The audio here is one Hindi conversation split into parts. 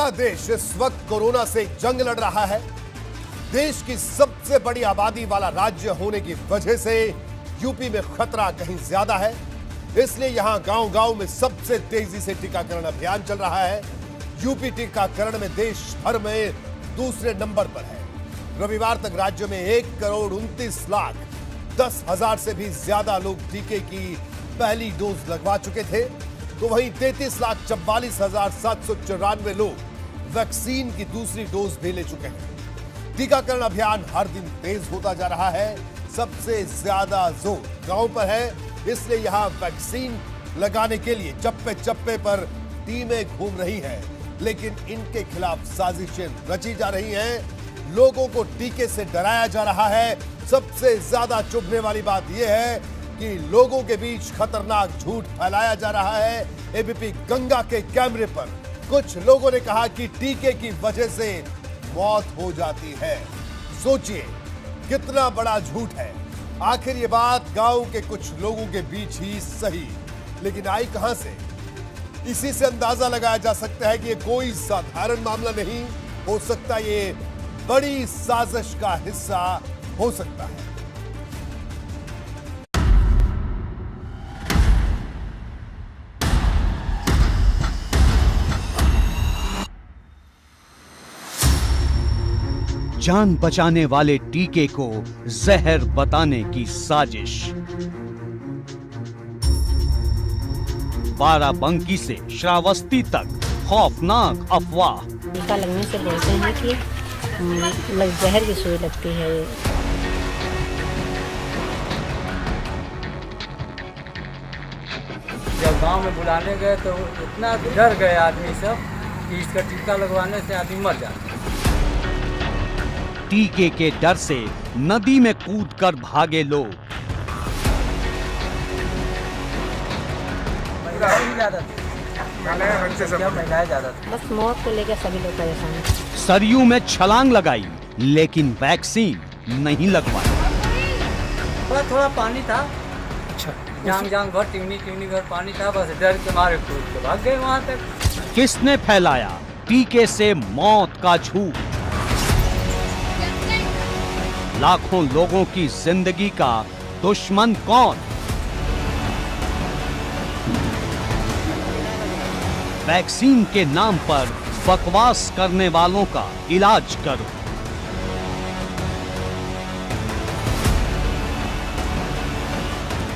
पूरा देश इस वक्त कोरोना से जंग लड़ रहा है। देश की सबसे बड़ी आबादी वाला राज्य होने की वजह से यूपी में खतरा कहीं ज्यादा है, इसलिए यहां गांव-गांव में सबसे तेजी से टीकाकरण अभियान चल रहा है। यूपी टीकाकरण में देश भर में दूसरे नंबर पर है। रविवार तक राज्य में 1,29,10,000 से भी ज्यादा लोग टीके की पहली डोज लगवा चुके थे, तो वहीं 33,44,794 लोग वैक्सीन की दूसरी डोज भी ले चुके हैं। टीकाकरण अभियान हर दिन तेज होता जा रहा है। सबसे ज्यादा जोर गांव पर है, इसलिए यहां वैक्सीन लगाने के लिए चप्पे चप्पे पर टीमें घूम रही हैं, लेकिन इनके खिलाफ साजिशें रची जा रही हैं। लोगों को टीके से डराया जा रहा है। सबसे ज्यादा चुभने वाली बात यह है कि लोगों के बीच खतरनाक झूठ फैलाया जा रहा है। एबीपी गंगा के कैमरे पर कुछ लोगों ने कहा कि टीके की वजह से मौत हो जाती है। सोचिए कितना बड़ा झूठ है। आखिर ये बात गांव के कुछ लोगों के बीच ही सही, लेकिन आई कहां से? इसी से अंदाजा लगाया जा सकता है कि ये कोई साधारण मामला नहीं हो सकता, ये बड़ी साजिश का हिस्सा हो सकता है। जान बचाने वाले टीके को जहर बताने की साजिश। बाराबंकी से श्रावस्ती तक खौफनाक अफवाह। टीका लगने से बोलते हैं कि जहर की सुई लगती है। जब गांव में बुलाने गए तो इतना डर गए आदमी सब कि इसका टीका लगवाने से आदमी मर जाता है। टीके के डर से नदी में कूदकर भागे लोग। महिलाएं ज्यादा थी। बस मौत को लेकर सभी लोग परेशान हैं। सरयू में छलांग लगाई, लेकिन वैक्सीन नहीं लगवाई। थोड़ा पानी था, अच्छा जांग भर टिवनी भर पानी था, बस डर के मारे कूद के भाग गए वहां तक। किसने फैलाया टीके से मौत का झूठ? लाखों लोगों की जिंदगी का दुश्मन कौन? वैक्सीन के नाम पर बकवास करने वालों का इलाज करो।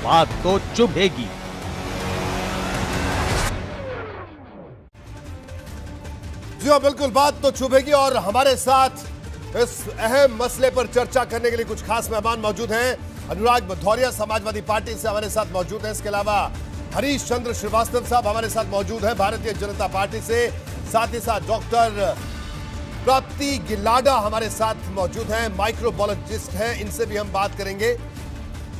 बात तो चुभेगी। जी हाँ, बिल्कुल बात तो चुभेगी। और हमारे साथ इस अहम मसले पर चर्चा करने के लिए कुछ खास मेहमान मौजूद हैं। अनुराग भदौरिया समाजवादी पार्टी से हमारे साथ मौजूद हैं। इसके अलावा हरीश चंद्र श्रीवास्तव साहब हमारे साथ मौजूद हैं भारतीय जनता पार्टी से। साथ ही साथ डॉक्टर प्राप्ति गिलाडा हमारे साथ मौजूद हैं, माइक्रोबायोलॉजिस्ट हैं, इनसे भी हम बात करेंगे।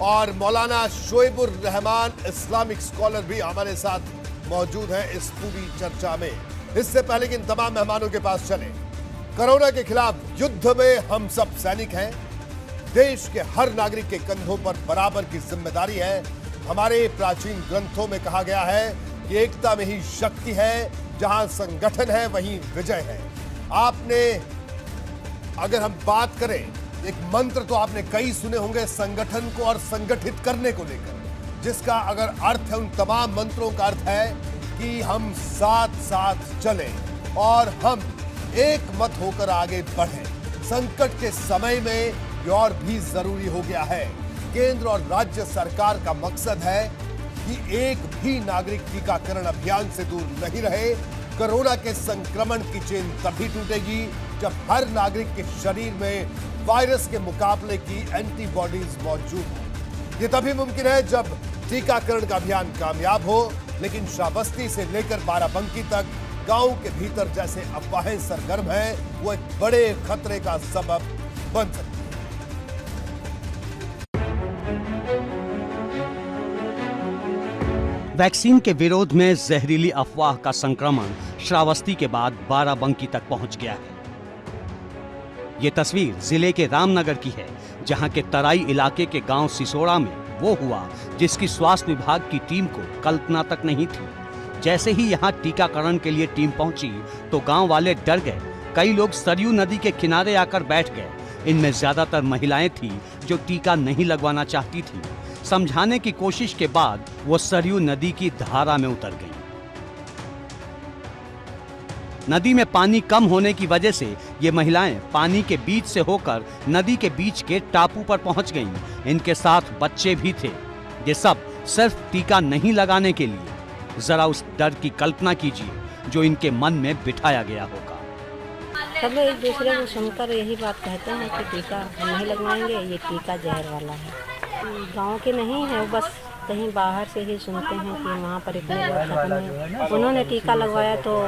और मौलाना शोएबुर रहमान इस्लामिक स्कॉलर भी हमारे साथ मौजूद हैं इस पूरी चर्चा में। इससे पहले कि इन तमाम मेहमानों के पास चले, कोरोना के खिलाफ युद्ध में हम सब सैनिक हैं। देश के हर नागरिक के कंधों पर बराबर की जिम्मेदारी है। हमारे प्राचीन ग्रंथों में कहा गया है कि एकता में ही शक्ति है, जहां संगठन है वहीं विजय है। आपने अगर हम बात करें, एक मंत्र तो आपने कई सुने होंगे संगठन को और संगठित करने को लेकर, जिसका अगर अर्थ है, उन तमाम मंत्रों का अर्थ है कि हम साथ साथ चलें और हम एक मत होकर आगे बढ़ें। संकट के समय में ये और भी जरूरी हो गया है। केंद्र और राज्य सरकार का मकसद है कि एक भी नागरिक टीकाकरण अभियान से दूर नहीं रहे। कोरोना के संक्रमण की चेन तभी टूटेगी जब हर नागरिक के शरीर में वायरस के मुकाबले की एंटीबॉडीज मौजूद हो। ये तभी मुमकिन है जब टीकाकरण का अभियान कामयाब हो। लेकिन श्रावस्ती से लेकर बाराबंकी तक गांव के भीतर जैसे अफवाहें सरगर्म हैं, वो एक बड़े खतरे का सबब बन सकती है। वैक्सीन के विरोध में जहरीली अफवाह का संक्रमण श्रावस्ती के बाद बाराबंकी तक पहुंच गया है। ये तस्वीर जिले के रामनगर की है, जहां के तराई इलाके के गांव सिसोड़ा में वो हुआ जिसकी स्वास्थ्य विभाग की टीम को कल्पना तक नहीं थी। जैसे ही यहाँ टीकाकरण के लिए टीम पहुंची तो गांव वाले डर गए। कई लोग सरयू नदी के किनारे आकर बैठ गए। इनमें ज्यादातर महिलाएं थी जो टीका नहीं लगवाना चाहती थी। समझाने की कोशिश के बाद वो सरयू नदी की धारा में उतर गई। नदी में पानी कम होने की वजह से ये महिलाएं पानी के बीच से होकर नदी के बीच के टापू पर पहुंच गईं। इनके साथ बच्चे भी थे। ये सब सिर्फ टीका नहीं लगाने के लिए। जरा उस डर की कल्पना कीजिए जो इनके मन में बिठाया गया होगा। सब एक दूसरे को सुनकर यही बात कहते हैं कि टीका हम नहीं लगवाएंगे, ये टीका जहर वाला है। गांव के नहीं है, बस कहीं बाहर से ही सुनते हैं कि वहाँ पर इतने लोग खत्म हैं। उन्होंने टीका लगवाया तो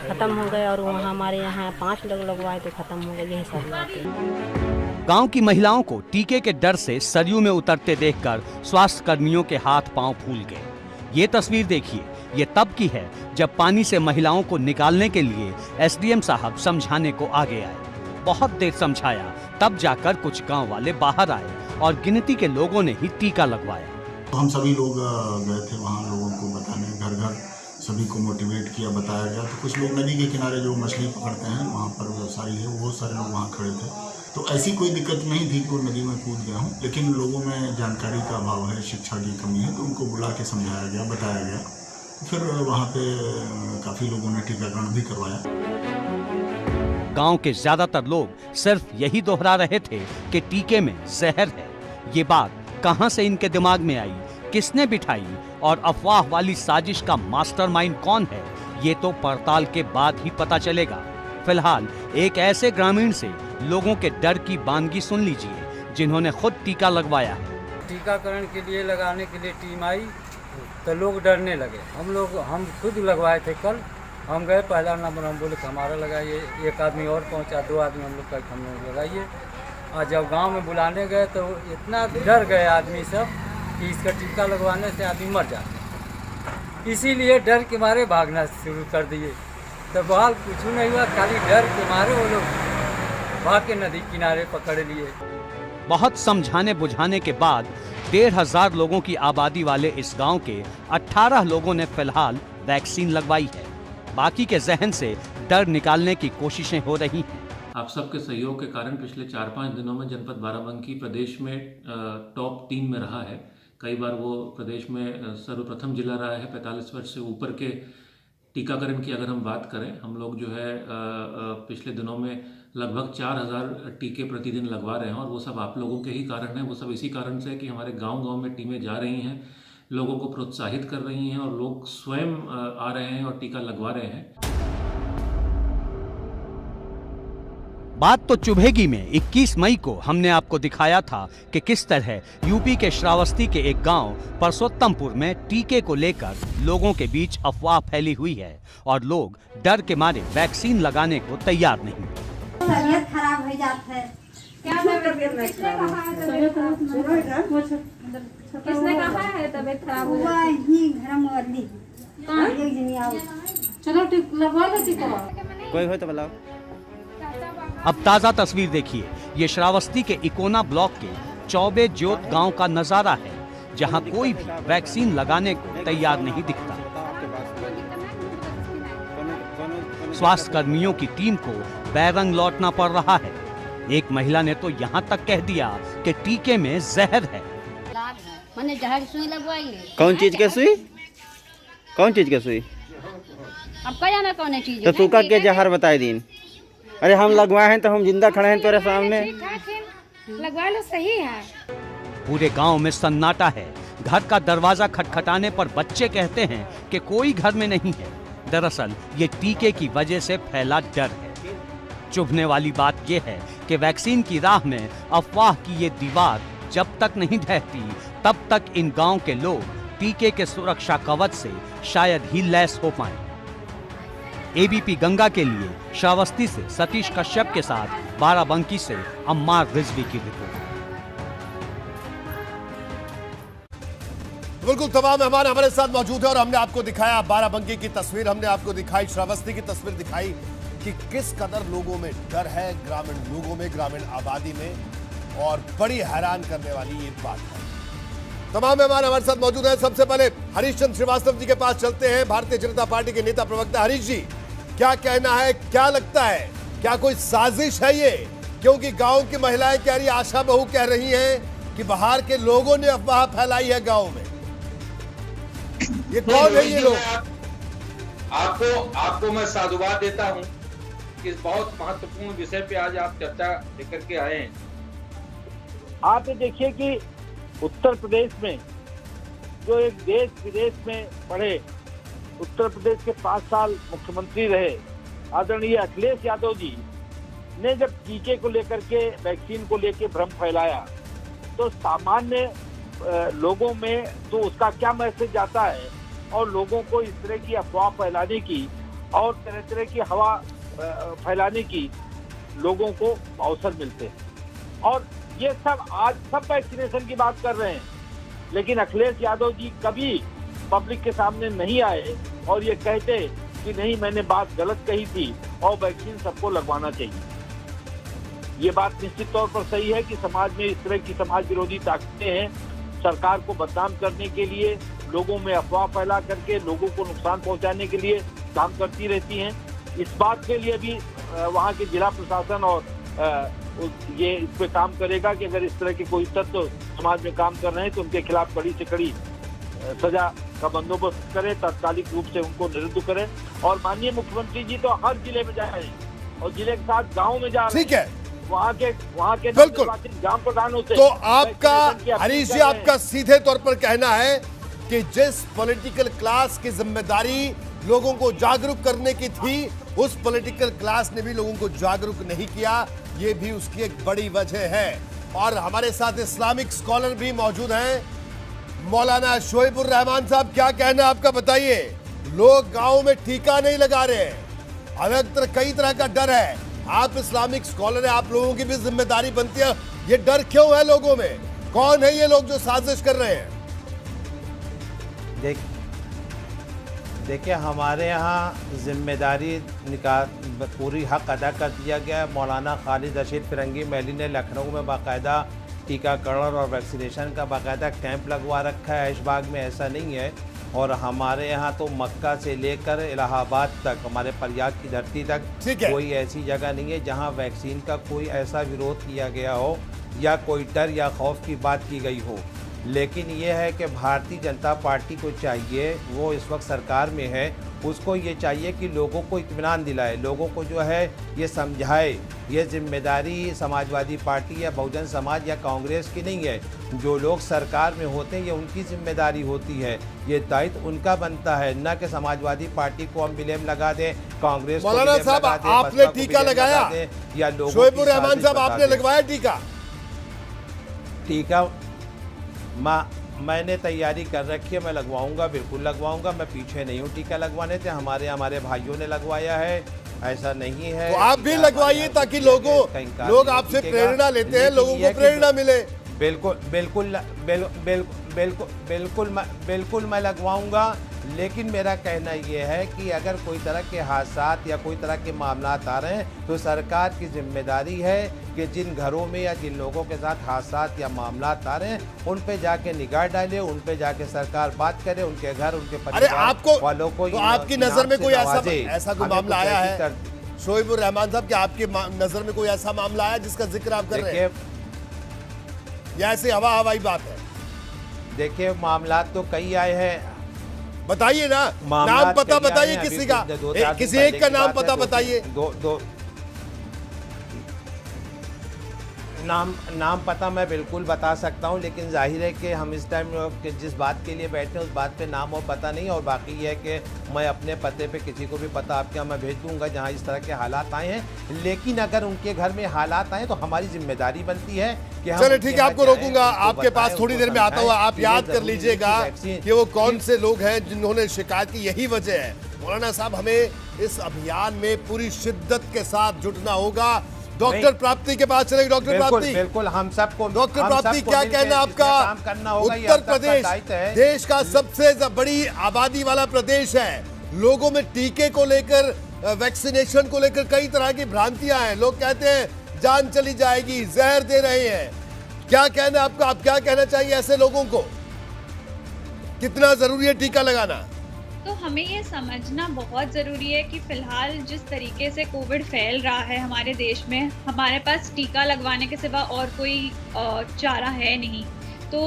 खत्म हो गए और वहाँ हमारे यहाँ 5 लोग लगवाए तो खत्म हो गए। यही सब बात है। गांव की महिलाओं को टीके के डर से सरयू में उतरते देखकर स्वास्थ्य कर्मियों के हाथ पांव फूल गए। ये तस्वीर देखिए, ये तब की है जब पानी से महिलाओं को निकालने के लिए एसडीएम साहब समझाने को आगे आए। बहुत देर समझाया, तब जाकर कुछ गांव वाले बाहर आए और गिनती के लोगों ने ही टीका लगवाया। हम सभी लोग गए थे वहाँ, लोगों को बताने, घर घर सभी को मोटिवेट किया, बताया गया। तो कुछ लोग नदी के किनारे जो मछली पकड़ते हैं वहाँ पर व्यवसायी है, वो सारे लोग वहाँ खड़े थे। तो ऐसी कोई दिक्कत नहीं थी कि वो नदी में कूद गया हूँ, लेकिन लोगों में जानकारी का अभाव है, शिक्षा की कमी है, तो उनको बुला के समझाया गया, बताया गया। तो फिर वहाँ पे काफ़ी लोगों ने टीकाकरण भी करवाया। गांव के ज्यादातर लोग सिर्फ यही दोहरा रहे थे कि टीके में जहर है। ये बात कहां से इनके दिमाग में आई, किसने बिठाई और अफवाह वाली साजिश का मास्टरमाइंड कौन है, ये तो पड़ताल के बाद ही पता चलेगा। फिलहाल एक ऐसे ग्रामीण से लोगों के डर की बानगी सुन लीजिए जिन्होंने खुद टीका लगवाया है। टीकाकरण के लिए लगाने के लिए टीम आई तो लोग डरने लगे। हम खुद लगवाए थे कल। हम गए, पहला नंबर हम बोले कि हमारा लगाइए। एक आदमी और पहुंचा, 2 आदमी हम लोग का हम लोग लगाइए। और जब गांव में बुलाने गए तो इतना डर गए आदमी सब कि इसका टीका लगवाने से आदमी मर जाते। इसीलिए डर के मारे भागना शुरू कर दिए। तो बहाल कुछ नहीं हुआ, खाली डर के मारे वो लोग भाग के नदी किनारे पकड़ लिए। बहुत समझाने बुझाने के बाद 1,500 लोगों की आबादी वाले इस गांव के 18 लोगों ने फिलहाल वैक्सीन लगवाई है। बाकी के जहन से डर निकालने की कोशिशें हो रही हैं। आप सबके सहयोग के कारण पिछले 4-5 दिनों में जनपद बाराबंकी प्रदेश में टॉप 3 में रहा है। कई बार वो प्रदेश में सर्वप्रथम जिला रहा है। 45 वर्ष से ऊपर के टीकाकरण की अगर हम बात करें, हम लोग जो है पिछले दिनों में लगभग 4,000 टीके प्रतिदिन लगवा रहे हैं और वो सब आप लोगों के ही कारण है। वो सब इसी कारण से कि हमारे गांव-गांव में टीमें जा रही हैं, लोगों को प्रोत्साहित कर रही हैं और लोग स्वयं आ रहे हैं और टीका लगवा रहे हैं। बात तो चुभेगी में 21 मई को हमने आपको दिखाया था कि किस तरह यूपी के श्रावस्ती के एक गांव परसोत्तमपुर में टीके को लेकर लोगों के बीच अफवाह फैली हुई है और लोग डर के मारे वैक्सीन लगाने को तैयार नहीं। तबीयत खराब हो जाता है। क्या तबीयत किसने कहा है तबीयत खराब हो जाती है? ही घर में वाली एक जनी आओ, चलो ठीक लगवा लो टीका। कोई हो तो बुलाओ। अब ताजा तस्वीर देखिए, ये श्रावस्ती के इकोना ब्लॉक के चौबे ज्योत गांव का नजारा है, जहां कोई भी वैक्सीन लगाने को तैयार नहीं दिखता। स्वास्थ्य कर्मियों की टीम को बैरंग लौटना पड़ रहा है। एक महिला ने तो यहां तक कह दिया कि टीके में जहर है। मैंने जहर की सुई लगवाई। कौन चीज के सुई? कौन चीज के सुई? अब क्या जाना कौन चीज? तो तू का के जहर बताई दिन? अरे हम लगवाए हैं तो हम जिंदा खड़े हैं तेरे सामने। लगवा लो, सही है। पूरे गांव में सन्नाटा है। घर का दरवाजा खटखटाने पर बच्चे कहते हैं कि कोई घर में नहीं है। दरअसल ये टीके की वजह से फैला डर है। चुभने वाली बात यह है कि वैक्सीन की राह में अफवाह की ये दीवार जब तक नहीं ढहती, तब तक इन गांव के लोग टीके के सुरक्षा कवच से शायद ही लैस हो पाएं। एबीपी गंगा के लिए श्रावस्ती से सतीश कश्यप के साथ बाराबंकी से अम्मार रिजवी की रिपोर्ट। बिल्कुल तमाम मेहमान हमारे साथ मौजूद है और हमने आपको दिखाया बाराबंकी की तस्वीर, हमने आपको दिखाई श्रावस्ती की तस्वीर, दिखाई कि किस कदर लोगों में डर है, ग्रामीण लोगों में, ग्रामीण आबादी में। और बड़ी हैरान करने वाली ये बात है तमाम मेहमान हमारे साथ मौजूद हैं। सबसे पहले हरीश चंद्र श्रीवास्तव जी के पास चलते हैं। भारतीय जनता पार्टी के नेता प्रवक्ता हरीश जी, क्या कहना है, क्या लगता है, क्या कोई साजिश है ये? क्योंकि गांव की महिलाएं कह रही, आशा बहू कह रही हैं कि बाहर के लोगों ने अफवाह फैलाई है गांव में। ये कौन है ये लोग? आपको मैं साधुवाद देता हूं कि इस बहुत महत्वपूर्ण विषय पे आज आप चर्चा लेकर के आए हैं। आप ये देखिए कि उत्तर प्रदेश में जो एक देश विदेश में पढ़े, उत्तर प्रदेश के 5 साल मुख्यमंत्री रहे आदरणीय अखिलेश यादव जी ने जब टीके को लेकर के, वैक्सीन को लेकर भ्रम फैलाया, तो सामान्य लोगों में तो उसका क्या मैसेज जाता है और लोगों को इस तरह की अफवाह फैलाने की और तरह तरह की हवा फैलाने की लोगों को अवसर मिलते हैं। और ये सब आज सब वैक्सीनेशन की बात कर रहे हैं, लेकिन अखिलेश यादव जी कभी पब्लिक के सामने नहीं आए और ये कहते कि नहीं, मैंने बात गलत कही थी और वैक्सीन सबको लगवाना चाहिए। ये बात निश्चित तौर पर सही है कि समाज में इस तरह की समाज विरोधी ताकतें हैं, सरकार को बदनाम करने के लिए, लोगों में अफवाह फैला करके लोगों को नुकसान पहुंचाने के लिए काम करती रहती हैं। इस बात के लिए भी वहाँ के जिला प्रशासन और ये इस पे काम करेगा कि अगर इस तरह के कोई तत्व समाज में काम कर रहे हैं तो उनके खिलाफ कड़ी से कड़ी सजा का बंदोबस्त करे, तात्कालिक रूप से उनको निरुद्ध करे। और माननीय मुख्यमंत्री जी तो हर जिले में जा रहे हैं और जिले के साथ गाँव में जा रहे हैं। ठीक है, वहाँ के बिल्कुल ग्राम प्रधानों से। तो आपका हरीश जी, आपका सीधे तौर पर कहना है कि जिस पॉलिटिकल क्लास की जिम्मेदारी लोगों को जागरूक करने की थी, उस पॉलिटिकल क्लास ने भी लोगों को जागरूक नहीं किया, ये भी उसकी एक बड़ी वजह है। और हमारे साथ इस्लामिक स्कॉलर भी मौजूद हैं, मौलाना शोएबुर रहमान साहब, क्या कहना आपका, बताइए। लोग गांव में टीका नहीं लगा रहे हैं, अलग तरह कई तरह का डर है। आप इस्लामिक स्कॉलर हैं, आप लोगों की भी जिम्मेदारी बनती है, ये डर क्यों है लोगों में? कौन है ये लोग जो साजिश कर रहे हैं? देखिए, हमारे यहाँ जिम्मेदारी पूरी हक अदा कर दिया गया है। मौलाना खालिद रशीद फिरंगी महली ने लखनऊ में बाकायदा टीकाकरण और वैक्सीनेशन का बाकायदा कैंप लगवा रखा है। ऐशबाग में ऐसा नहीं है। और हमारे यहाँ तो मक्का से लेकर इलाहाबाद तक, हमारे प्रयाग की धरती तक कोई ऐसी जगह नहीं है जहाँ वैक्सीन का कोई ऐसा विरोध किया गया हो या कोई डर या खौफ की बात की गई हो। लेकिन ये है कि भारतीय जनता पार्टी को चाहिए, वो इस वक्त सरकार में है, उसको ये चाहिए कि लोगों को इत्मीनान दिलाए, लोगों को जो है ये समझाए। ये जिम्मेदारी समाजवादी पार्टी या बहुजन समाज या कांग्रेस की नहीं है। जो लोग सरकार में होते हैं ये उनकी जिम्मेदारी होती है, ये दायित्व उनका बनता है, न कि समाजवादी पार्टी को हम ब्लेम लगा दें, कांग्रेस को मौलाना साहब, आपने टीका लगाया या लोगों शोएबुर रहमान साहब, आपने लगवाया टीका? मैंने तैयारी कर रखी है, मैं लगवाऊंगा, बिल्कुल लगवाऊंगा। मैं पीछे नहीं हूँ टीका लगवाने से। हमारे भाइयों ने लगवाया है, ऐसा नहीं है। तो आप भी लगवाइए ताकि लोग आपसे प्रेरणा लेते हैं, लोगों को प्रेरणा मिले। बिल्कुल मैं लगवाऊंगा। लेकिन मेरा कहना यह है कि अगर कोई तरह के हादसात या कोई तरह के मामलात आ रहे हैं तो सरकार की जिम्मेदारी है कि जिन घरों में या जिन लोगों के साथ हादसात या मामलात आ रहे हैं उन पे जाके निगाह डाले, उन पे जाके सरकार बात करे, उनके घर, उनके परिवार वालों को। तो आपकी नजर में कोई ऐसा कोई मामला आया है शोएबुर रहमान साहब, कि आपकी नजर में कोई ऐसा मामला आया जिसका जिक्र आप कर रहे हैं, या ऐसे हवाई बात है? देखिए, मामलात तो कई आए हैं। बताइए ना, नाम पता बताइए किसी का, किसी एक का नाम पता बताइए। नाम पता मैं बिल्कुल बता सकता हूं, लेकिन जाहिर है कि हम इस टाइम जिस बात के लिए बैठे हैं उस बात पे नाम और पता नहीं। और बाकी ये है कि मैं अपने पते पे किसी को भी पता आपके यहाँ मैं भेज दूंगा जहां इस तरह के हालात आए हैं। लेकिन अगर उनके घर में हालात आए तो हमारी जिम्मेदारी बनती है कि हम। चलिए ठीक है, आपको रोकूंगा, आपके पास थोड़ी देर में आता हुआ। आप याद कर लीजिएगा कि वो कौन से लोग हैं जिन्होंने शिकायत की, यही वजह है। मौलाना साहब, हमें इस अभियान में पूरी शिद्दत के साथ जुटना होगा। डॉक्टर प्राप्ति के पास चलेंगे। डॉक्टर प्राप्ति, बिल्कुल हम सबको। डॉक्टर प्राप्ति, क्या कहना आपका? उत्तर प्रदेश देश का सबसे बड़ी आबादी वाला प्रदेश है। लोगों में टीके को लेकर, वैक्सीनेशन को लेकर कई तरह की भ्रांतियां हैं। लोग कहते हैं जान चली जाएगी, जहर दे रहे हैं। क्या कहना आपका? आप क्या कहना चाहिए ऐसे लोगों को? कितना जरूरी है टीका लगाना? तो हमें ये समझना बहुत ज़रूरी है कि फ़िलहाल जिस तरीके से कोविड फैल रहा है हमारे देश में, हमारे पास टीका लगवाने के सिवा और कोई चारा है नहीं। तो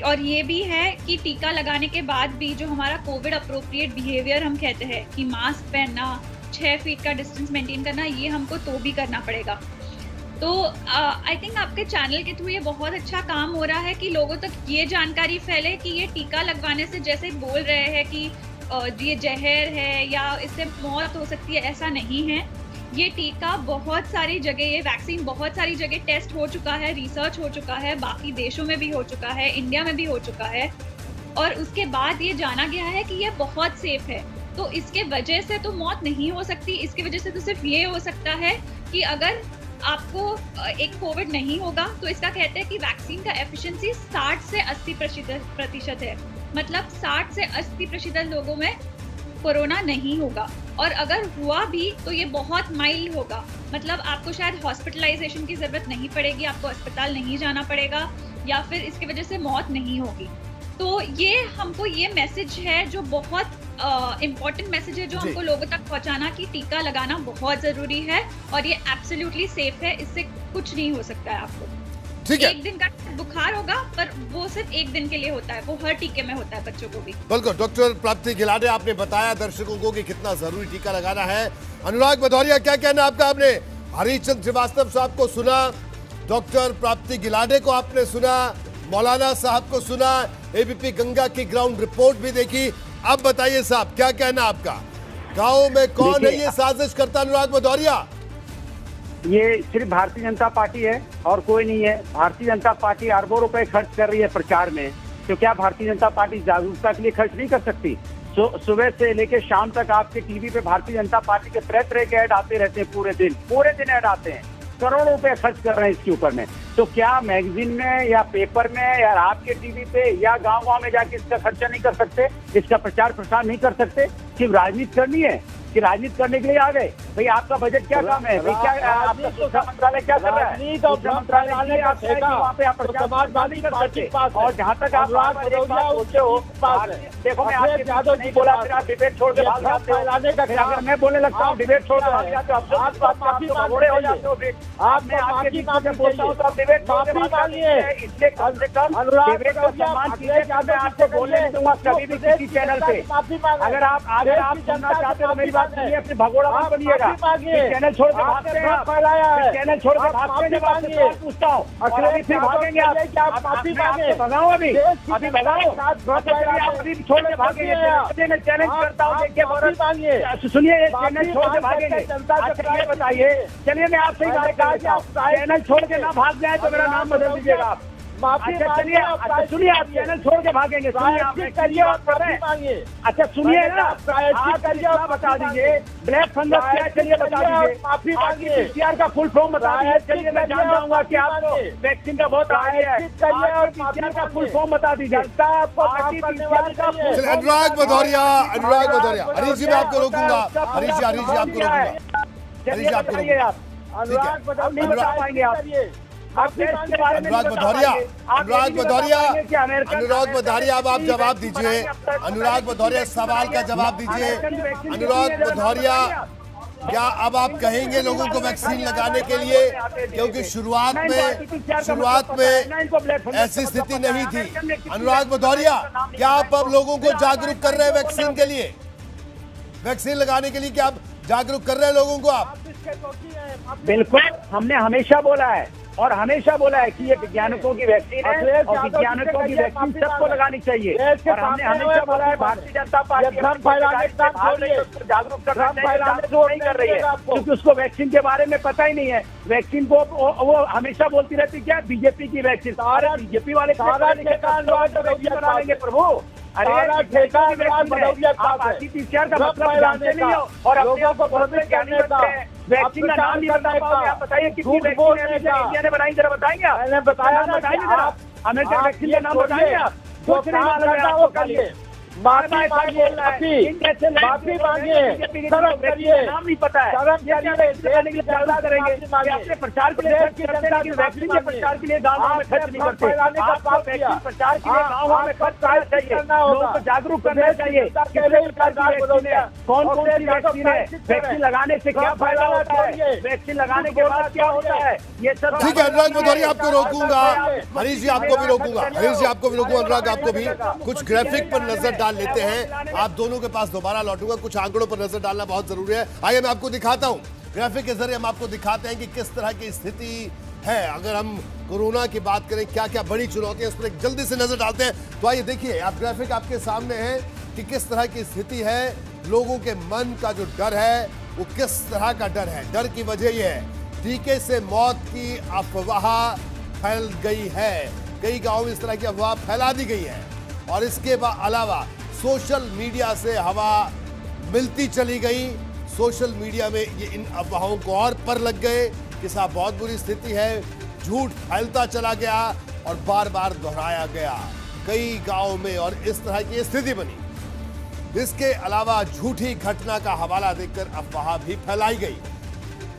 और ये भी है कि टीका लगाने के बाद भी जो हमारा कोविड अप्रोप्रिएट बिहेवियर हम कहते हैं कि मास्क पहनना, 6 फीट का डिस्टेंस मेंटेन करना, ये हमको तो भी करना पड़ेगा। तो आई थिंक आपके चैनल के थ्रू ये बहुत अच्छा काम हो रहा है कि लोगों तक ये जानकारी फैले कि ये टीका लगवाने से जैसे बोल रहे हैं कि ये जहर है या इससे मौत हो सकती है, ऐसा नहीं है। ये टीका बहुत सारी जगह, ये वैक्सीन बहुत सारी जगह टेस्ट हो चुका है, रिसर्च हो चुका है, बाकी देशों में भी हो चुका है, इंडिया में भी हो चुका है, और उसके बाद ये जाना गया है कि ये बहुत सेफ है। तो इसके वजह से तो मौत नहीं हो सकती, इसकी वजह से तो सिर्फ ये हो सकता है कि अगर आपको एक कोविड नहीं होगा तो इसका कहते हैं कि वैक्सीन का एफिशिएंसी 60 से 80% है। मतलब 60 से 80% लोगों में कोरोना नहीं होगा, और अगर हुआ भी तो ये बहुत माइल्ड होगा। मतलब आपको शायद हॉस्पिटलाइजेशन की ज़रूरत नहीं पड़ेगी, आपको अस्पताल नहीं जाना पड़ेगा, या फिर इसकी वजह से मौत नहीं होगी। तो ये हमको ये मैसेज है जो बहुत इम्पोर्टेंट मैसेज है जो हमको लोगों तक पहुंचाना कि टीका लगाना बहुत ज़रूरी है और ये एब्सोल्युटली सेफ है, इससे कुछ नहीं हो सकता है आपको। ठीक है। एक दिन का बुखार होगा पर वो सिर्फ एक दिन के लिए होता है, वो हर टीके में होता है बच्चों को भी। बिल्कुल। डॉक्टर प्राप्ति गिलाडे, आपने बताया दर्शकों को कि कितना जरूरी टीका लगाना है। अनुराग भदौरिया, क्या कहना आपका? आपने हरीशचंद्र श्रीवास्तव साहब को सुना, डॉक्टर प्राप्ति गिलाडे को आपने सुना, मौलाना साहब को सुना, एबीपी गंगा की ग्राउंड रिपोर्ट भी देखी। अब बताइए साहब, क्या कहना आपका? गांव में कौन है ये साजिश करता? अनुराग भदौरिया, ये सिर्फ भारतीय जनता पार्टी है और कोई नहीं है। भारतीय जनता पार्टी अरबों रुपए खर्च कर रही है प्रचार में, तो क्या भारतीय जनता पार्टी जागरूकता के लिए खर्च नहीं कर सकती? सुबह से लेकर शाम तक आपके टीवी पे भारतीय जनता पार्टी के तरह तरह के ऐड आते रहते हैं, पूरे दिन ऐड आते हैं, करोड़ों रुपए खर्च कर रहे हैं इसके ऊपर में। तो क्या मैगजीन में या पेपर में या आपके टीवी पे या गांव में जाके इसका खर्चा नहीं कर सकते, इसका प्रचार प्रसार नहीं कर सकते? सिर्फ राजनीति करनी है कि राजनीति करने के लिए आ गए? भाई आपका बजट क्या काम है? भाई क्या आपका शिक्षा मंत्रालय क्या कर रहा है? शिक्षा मंत्रालय वहाँ पे आप प्रचार नहीं कर सकते। और जहाँ तक आप बोलते हो, देखो मैं आपके नहीं बोला, फिर आप डिबेट छोड़ के भाग जाते हो। अगर मैं बोलने लगता हूँ डिबेट छोड़ के भाग जाते हो, भगोड़े हो जाते हो। आप मैं आपके बीच में बोलता हूँ तो आप डिबेट छोड़ के भाग जाते हैं। इसलिए कम से कम डिबेट का सम्मान कीजिए। मैं आपको बोलने नहीं दूंगा कभी भी किसी चैनल पे। अगर आप सुनना चाहते हो मेरी बात सुनिए, अपने भगोड़ा मत बनिएगा। चैनल छोड़ के भागते हैं, चैनल छोड़ के भागते हैं। जब आपसे सवाल पूछता हूँ अभी फिर भागेंगे आप? भगाओ अभी भगाओ, अभी छोड़ के भागेंगे। मैं चैलेंज करता हूँ, देखिए सुनिए, ये चैनल छोड़ के भागेंगे? अच्छा ये बताइए, चलिए मैं आपसे चैनल छोड़ के ना भाग जाए तो मेरा नाम बदल दीजिएगा आप। अच्छा चलिए, अच्छा सुनिए, आप चैनल छोड़ के भागेंगे? सुनिए आप करिए और करें। अच्छा सुनिए ना, आप करिए और बता दीजिए ब्लैक फंगस क्या है, चलिए बता दीजिए। माफी मांगिए, पीसीआर का फुल फॉर्म बता दीजिए। चलिए मैं जान जाऊंगा कि आपको वैक्सीन का बहुत आइडिया है, करिए और पीसीआर का फुल फॉर्म बता दीजिए। अनुराग भदौरिया, हरीश जी मैं आपको रोकूंगा, हरीश जी आपको रोकूंगा। चलिए बताइए आप, नहीं बता पाएंगे आप? अनुराग भदौरिया, अब आप जवाब दीजिए। अनुराग भदौरिया, सवाल का जवाब दीजिए। अनुराग भदौरिया, क्या अब आप कहेंगे लोगों को वैक्सीन लगाने के लिए? क्योंकि शुरुआत में ऐसी स्थिति नहीं थी। अनुराग भदौरिया, क्या आप अब लोगों को जागरूक कर रहे हैं वैक्सीन के लिए, वैक्सीन लगाने के लिए? क्या आप जागरूक कर रहे हैं लोगों को? आप बिल्कुल, हमने हमेशा बोला है और हमेशा बोला है कि ये वैज्ञानिकों की वैक्सीन है और वैज्ञानिकों की वैक्सीन सबको लगानी चाहिए। और हमने हमेशा बोला है भारतीय जनता पार्टी जागरूक नहीं कर रही है क्योंकि उसको वैक्सीन के बारे में पता ही नहीं है। वैक्सीन को वो हमेशा बोलती रहती क्या, बीजेपी की वैक्सीन। सारा बीजेपी वाले बना लेंगे प्रभु। अरे आरटीपीसीआर का मतलब जानते नहीं हो और अपने को बहुत ज्ञानी बनते हैं। वैक्सीन का नाम नहीं बता पाओगे, आप बताइए कितनी वैक्सीन इंडिया ने बनाई, जरा बताएंगे आप? मैंने बताया, बताएंगे जरा। अमेरिका वैक्सीन का नाम बताएंगे आप? कुछ नहीं मालूम है आपको। माफी मांगिए, माफी मांगिए, शर्म करिए, नाम नहीं पता है, शर्म करिए, देश की जनता करेंगे अपने प्रचार के लिए, की जनता की वैक्सीन के प्रचार के लिए गाँव में खर्च नहीं करते, आपको वैक्सीन प्रचार के लिए गाँव में खर्च करना चाहिए, लोगों को जागरूक करना चाहिए। कौन कौन सी वैक्सीन है, वैक्सीन लगाने से क्या फायदा होता है, वैक्सीन लगाने के बाद क्या होता है, ये सब। ठीक है अनुराग भदौरिया, आपको रोकूंगा, हरीश जी आपको भी रोकूंगा, हरीश जी आपको भी रोकूंगा, अनुराग आपको भी। कुछ ग्राफिक पर नजर डाल लेते हैं, आप दोनों के पास दोबारा लौटूंगा, कुछ आंकड़ों पर नजर डालना बहुत जरूरी है। आइए मैं आपको दिखाता हूं, ग्राफिक के जरिए हम आपको दिखाते हैं कि किस तरह की स्थिति है। अगर हम कोरोना की बात करें, क्या क्या बड़ी चुनौतियां, इस पर एक जल्दी से नजर डालते हैं। तो आइए देखिए, आप ग्राफिक आपके सामने है कि किस तरह की स्थिति है, लोगों के मन का जो डर है वो किस तरह का डर है। डर की वजह यह है टीके से मौत की अफवाह फैल गई है, कई गांवों में इस तरह की अफवाह फैला दी गई है, और इसके अलावा सोशल मीडिया से हवा मिलती चली गई। सोशल मीडिया में ये इन अफवाहों को और पर लग गए कि साहब बहुत बुरी स्थिति है, झूठ फैलता चला गया और बार बार दोहराया गया कई गांवों में, और इस तरह की स्थिति बनी। इसके अलावा झूठी घटना का हवाला देकर अफवाह भी फैलाई गई,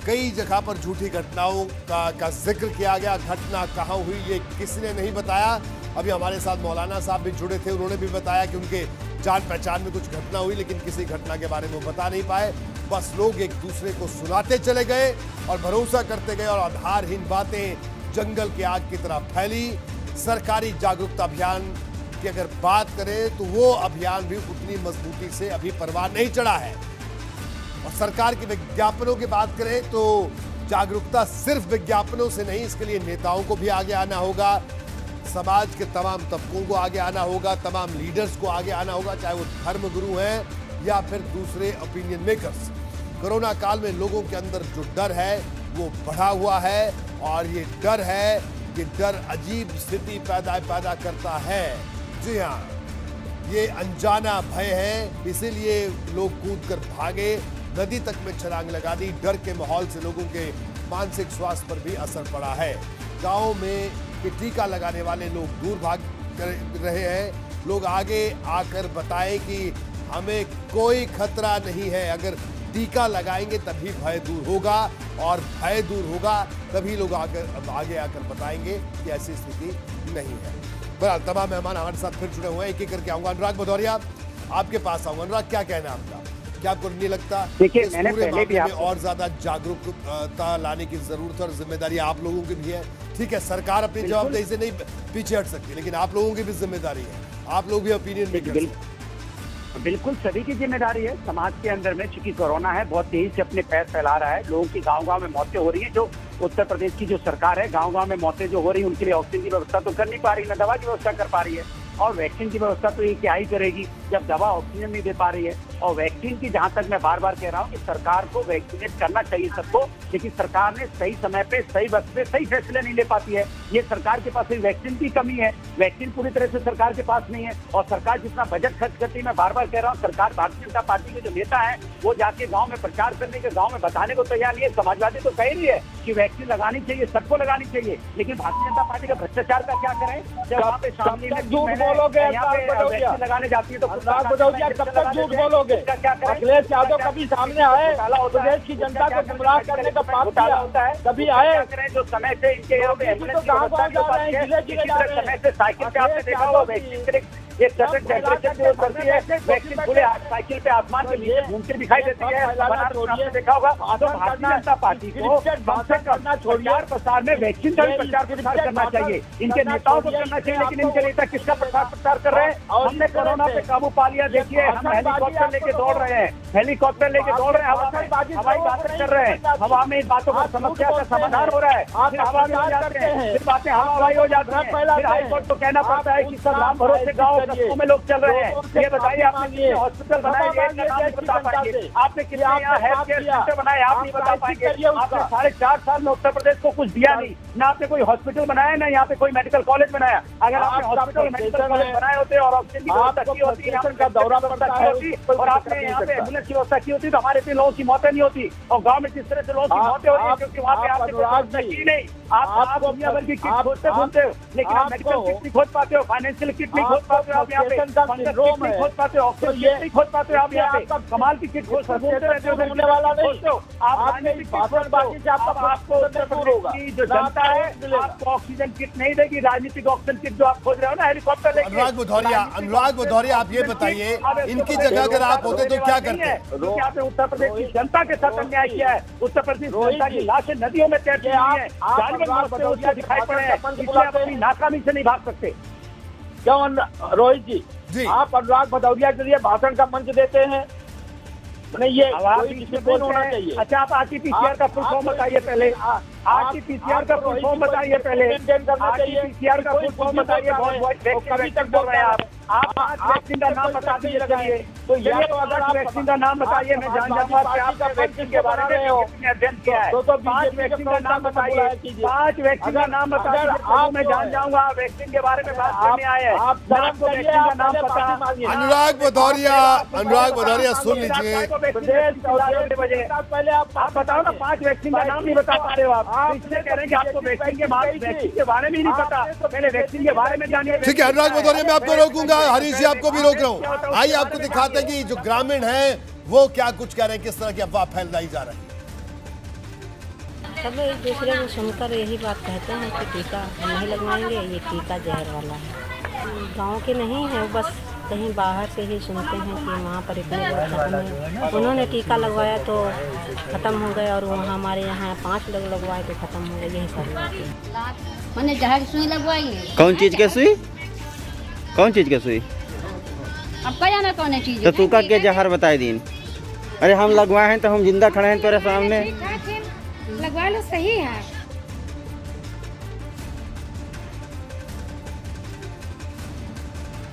कई जगह पर झूठी घटनाओं का जिक्र किया गया। घटना कहाँ हुई ये किसी ने नहीं बताया। अभी हमारे साथ मौलाना साहब भी जुड़े थे, उन्होंने भी बताया कि उनके जान पहचान में कुछ घटना हुई, लेकिन किसी घटना के बारे में बता नहीं पाए। बस लोग एक दूसरे को सुनाते चले गए और भरोसा करते गए, और आधारहीन बातें जंगल की आग की तरह फैली। सरकारी जागरूकता अभियान की अगर बात करें तो वो अभियान भी उतनी मजबूती से अभी परवान नहीं चढ़ा है। और सरकार के विज्ञापनों की बात करें तो जागरूकता सिर्फ विज्ञापनों से नहीं, इसके लिए नेताओं को भी आगे आना होगा, समाज के तमाम तबकों को आगे आना होगा, तमाम लीडर्स को आगे आना होगा, चाहे वो धर्म गुरु हैं या फिर दूसरे ओपिनियन मेकर्स। कोरोना काल में लोगों के अंदर जो डर है वो बढ़ा हुआ है, और ये डर अजीब स्थिति पैदा करता है। जी हाँ, ये अनजाना भय है, इसीलिए लोग कूद कर भागे, नदी तक में छलांग लगा दी। डर के माहौल से लोगों के मानसिक स्वास्थ्य पर भी असर पड़ा है। गाँव में कि टीका लगाने वाले लोग दूर भाग कर रहे हैं। लोग आगे आकर बताएं कि हमें कोई खतरा नहीं है, अगर टीका लगाएंगे तभी भय दूर होगा, और भय दूर होगा तभी लोग आगे आकर बताएंगे कि ऐसी स्थिति नहीं है। बहरहाल तमाम मेहमान हमारे साथ फिर जुड़े हुए हैं, एक एक करके आऊंगा। अनुराग भदौरिया आपके पास आऊंगा। अनुराग, क्या कहना है आपका, क्या आपको नहीं लगता देखिए इस मैंने पूरे पहले भी मामले में और ज्यादा जागरूकता लाने की जरूरत है, और जिम्मेदारी आप लोगों की भी है। ठीक है, सरकार अपनी जवाबदेही से नहीं पीछे हट सकती, लेकिन आप लोगों की भी जिम्मेदारी है, आप लोग भी ओपिनियन मेकर हैं। बिल्कुल सभी की जिम्मेदारी है समाज के अंदर में, चूंकि कोरोना है बहुत तेजी से अपने पैर फैला रहा है, लोगों की गांव-गांव में मौतें हो रही हैं। जो उत्तर प्रदेश की जो सरकार है, गांव-गांव में मौतें जो हो रही है उनके लिए ऑक्सीजन की व्यवस्था तो कर नहीं पा रही, न दवा की व्यवस्था कर पा रही है, और वैक्सीन की व्यवस्था तो ये क्या ही करेगी जब दवा ऑक्सीजन नहीं दे पा रही है। और वैक्सीन की जहां तक मैं बार बार कह रहा हूं कि सरकार को वैक्सीनेट करना चाहिए सबको, लेकिन सरकार ने सही समय पे सही वक्त पे सही फैसले नहीं ले पाती है। ये सरकार के पास वैक्सीन की कमी है, वैक्सीन पूरी तरह से सरकार के पास नहीं है, और सरकार जितना बजट खर्च करती है, मैं बार बार कह रहा हूँ, सरकार भारतीय जनता पार्टी के जो नेता है वो जाके गाँव में प्रचार करने के, गाँव में बताने को तैयार नहीं है। समाजवादी तो कह रही है कि वैक्सीन लगानी चाहिए, सबको लगानी चाहिए, लेकिन भारतीय जनता पार्टी का भ्रष्टाचार का क्या करें जब वहाँ पे शामली में वैक्सीन लगाने जाती है तो कब तक झूठ बोलोगे? अखिलेश यादव कभी सामने आए, प्रदेश की जनता को गुमराह करने का पाप किया होता है, कभी आए? जो समय से इनके यहाँ पे एम्बुलेंस की व्यवस्था नहीं हो पाती है, समय से साइकिल पे आपने देखा होगा वैक्सीन के एक सर्टेन टेम्परेचर की करती है, वैक्सीन खुले साइकिल पे आसमान के नीचे घूमते दिखाई देती है, आपने देखा होगा। तो भारतीय जनता पार्टी को कम से कम प्रचार प्रसार में वैक्सीन का भी प्रचार प्रसार करना चाहिए, इनके नेताओं को करना चाहिए, लेकिन इनके नेता किसका प्रचार कर रहे हैं? हमने कोरोना पे काबू पा लिया, देखिए हम हेलीकॉप्टर लेके दौड़ रहे हैं, हेलीकॉप्टर लेके दौड़ रहे हैं, हवाई बातें कर रहे हैं, हवा में इन बातों का समस्या का समाधान हो रहा है, फिर हवा में हो जाते हैं, फिर बातें हवाई हो जाती हैं, फिर हाईकोर्ट को कहना पड़ता है कि सब राम भरोसे गाँव में लोग चल रहे हैं। ये बताइए आपने कितने हॉस्पिटल बनाए, नहीं बता पाएंगे, आपने कितने यहाँ हेल्थ केयर सेंटर बनाए, आप नहीं बता पाएंगे। आपने 4.5 साल में उत्तर प्रदेश को कुछ दिया नहीं, ना आपने कोई हॉस्पिटल बनाया, ना यहाँ पे कोई मेडिकल कॉलेज बनाया। अगर आपने हॉस्पिटल मेडिकल कॉलेज बनाए होते और ऑक्सीजन की व्यवस्था की होती, और आपने यहाँ पे एम्बुलेंस की व्यवस्था की होती, तो हमारे इतने लोगों की मौतें नहीं होती। और गाँव में जिस तरह से लोगों की मौतें हो रही है क्योंकि वहाँ पे आपने व्यवस्था की नहीं। आप दुनिया भर की किट खोजते घूमते हो, लेकिन आप मेडिकल किट नहीं खोज पाते हो, फाइनेंशियल किट नहीं खोज पाते हो, आप यहाँ पे सिंड्रोम है, खोज पाते हो, ऑक्सीजन किट नहीं खोज पाते हो आप यहाँ पे, कमाल की किट खोज सकते होने वाला नहीं, आप राजनीतिक भाषण बाकी से आपको उत्तर प्रदेश की जो जनता है आपको ऑक्सीजन किट नहीं देगी, राजनीतिक ऑक्सीजन किट जो आप खोज रहे हो ना हेलीकॉप्टर लेके। अनुराग भदौरिया आप ये बताइए, इनकी जगह अगर आप होते तो क्या करते? क्योंकि आपने उत्तर प्रदेश की जनता के साथ अन्याय किया है, उत्तर प्रदेश जनता की लाशें नदियों में तैरती हुई हैं, जानवर मरते हुए उससे दिखाई पड़े हैं, इसलिए आप अपनी नाकामी से नहीं भाग सकते। क्यों रोहित जी, आप अनुराग भदौरिया के लिए भाषण का मंच देते हैं? नहीं, ये कोई डिसिप्लिन होना चाहिए। अच्छा, आप आरटीपीसीआर का फुल फॉर्म बताइए पहले, आरटीपीसीआर का फुल फॉर्म बताइए पहले, आरटीपीसीआर का फुल फॉर्म बताइए। बहुत कभी तक बोल रहे हैं आप 5 वैक्सीन का नाम बता दीजिए चलिए, तो ये तो अगर आप वैक्सीन का नाम बताइए, मैं जान जाऊंगा कि आपका वैक्सीन के बारे में कितने अध्ययन किया है। तो 5 वैक्सीन का नाम बताइए, 5 वैक्सीन का नाम बताइए, आप मैं जान जाऊंगा वैक्सीन के बारे में बात करने आए हैं। आपको वैक्सीन का नाम पता? अनुराग भदौरिया सुन लीजिए, पहले आप बताओ ना, 5 वैक्सीन का नाम नहीं बता पा रहे हो आप, इसलिए कह रहे हैं कि आपको वैक्सीन के बारे में नहीं पता, तो पहले वैक्सीन के बारे में जानिए। ठीक है अनुराग भदौरिया, मैं आपको रोकूंगा, हरीश जी आपको भी रोक रहा हूँ। आइए आपको दिखाते हैं कि जो ग्रामीण हैं वो क्या कुछ कह रहे हैं, किस तरह की अफवाह फैलाई जा रही है। सब एक दूसरे में सुनकर यही बात कहते हैं कि टीका हम नहीं लगवाएंगे, ये टीका जहर वाला है। गांव के नहीं है, वो बस कहीं बाहर से ही सुनते हैं कि वहाँ पर इतने लोग खत्म हैं, उन्होंने टीका लगवाया तो ख़त्म हो गए, और वहाँ हमारे यहाँ 5 लोग लगवाए तो ख़त्म हो गए। यही सब मैंने जहर की सुई लगवाएंगे। कौन चीज़ के सुई? कौन चीज़ के सुई? अब क्या जाना कौन चीज़? तो तू का के जहर बताए दिन? अरे हम लगवाए हैं तो हम जिंदा खड़े हैं तेरे सामने। लगवा लो, सही है।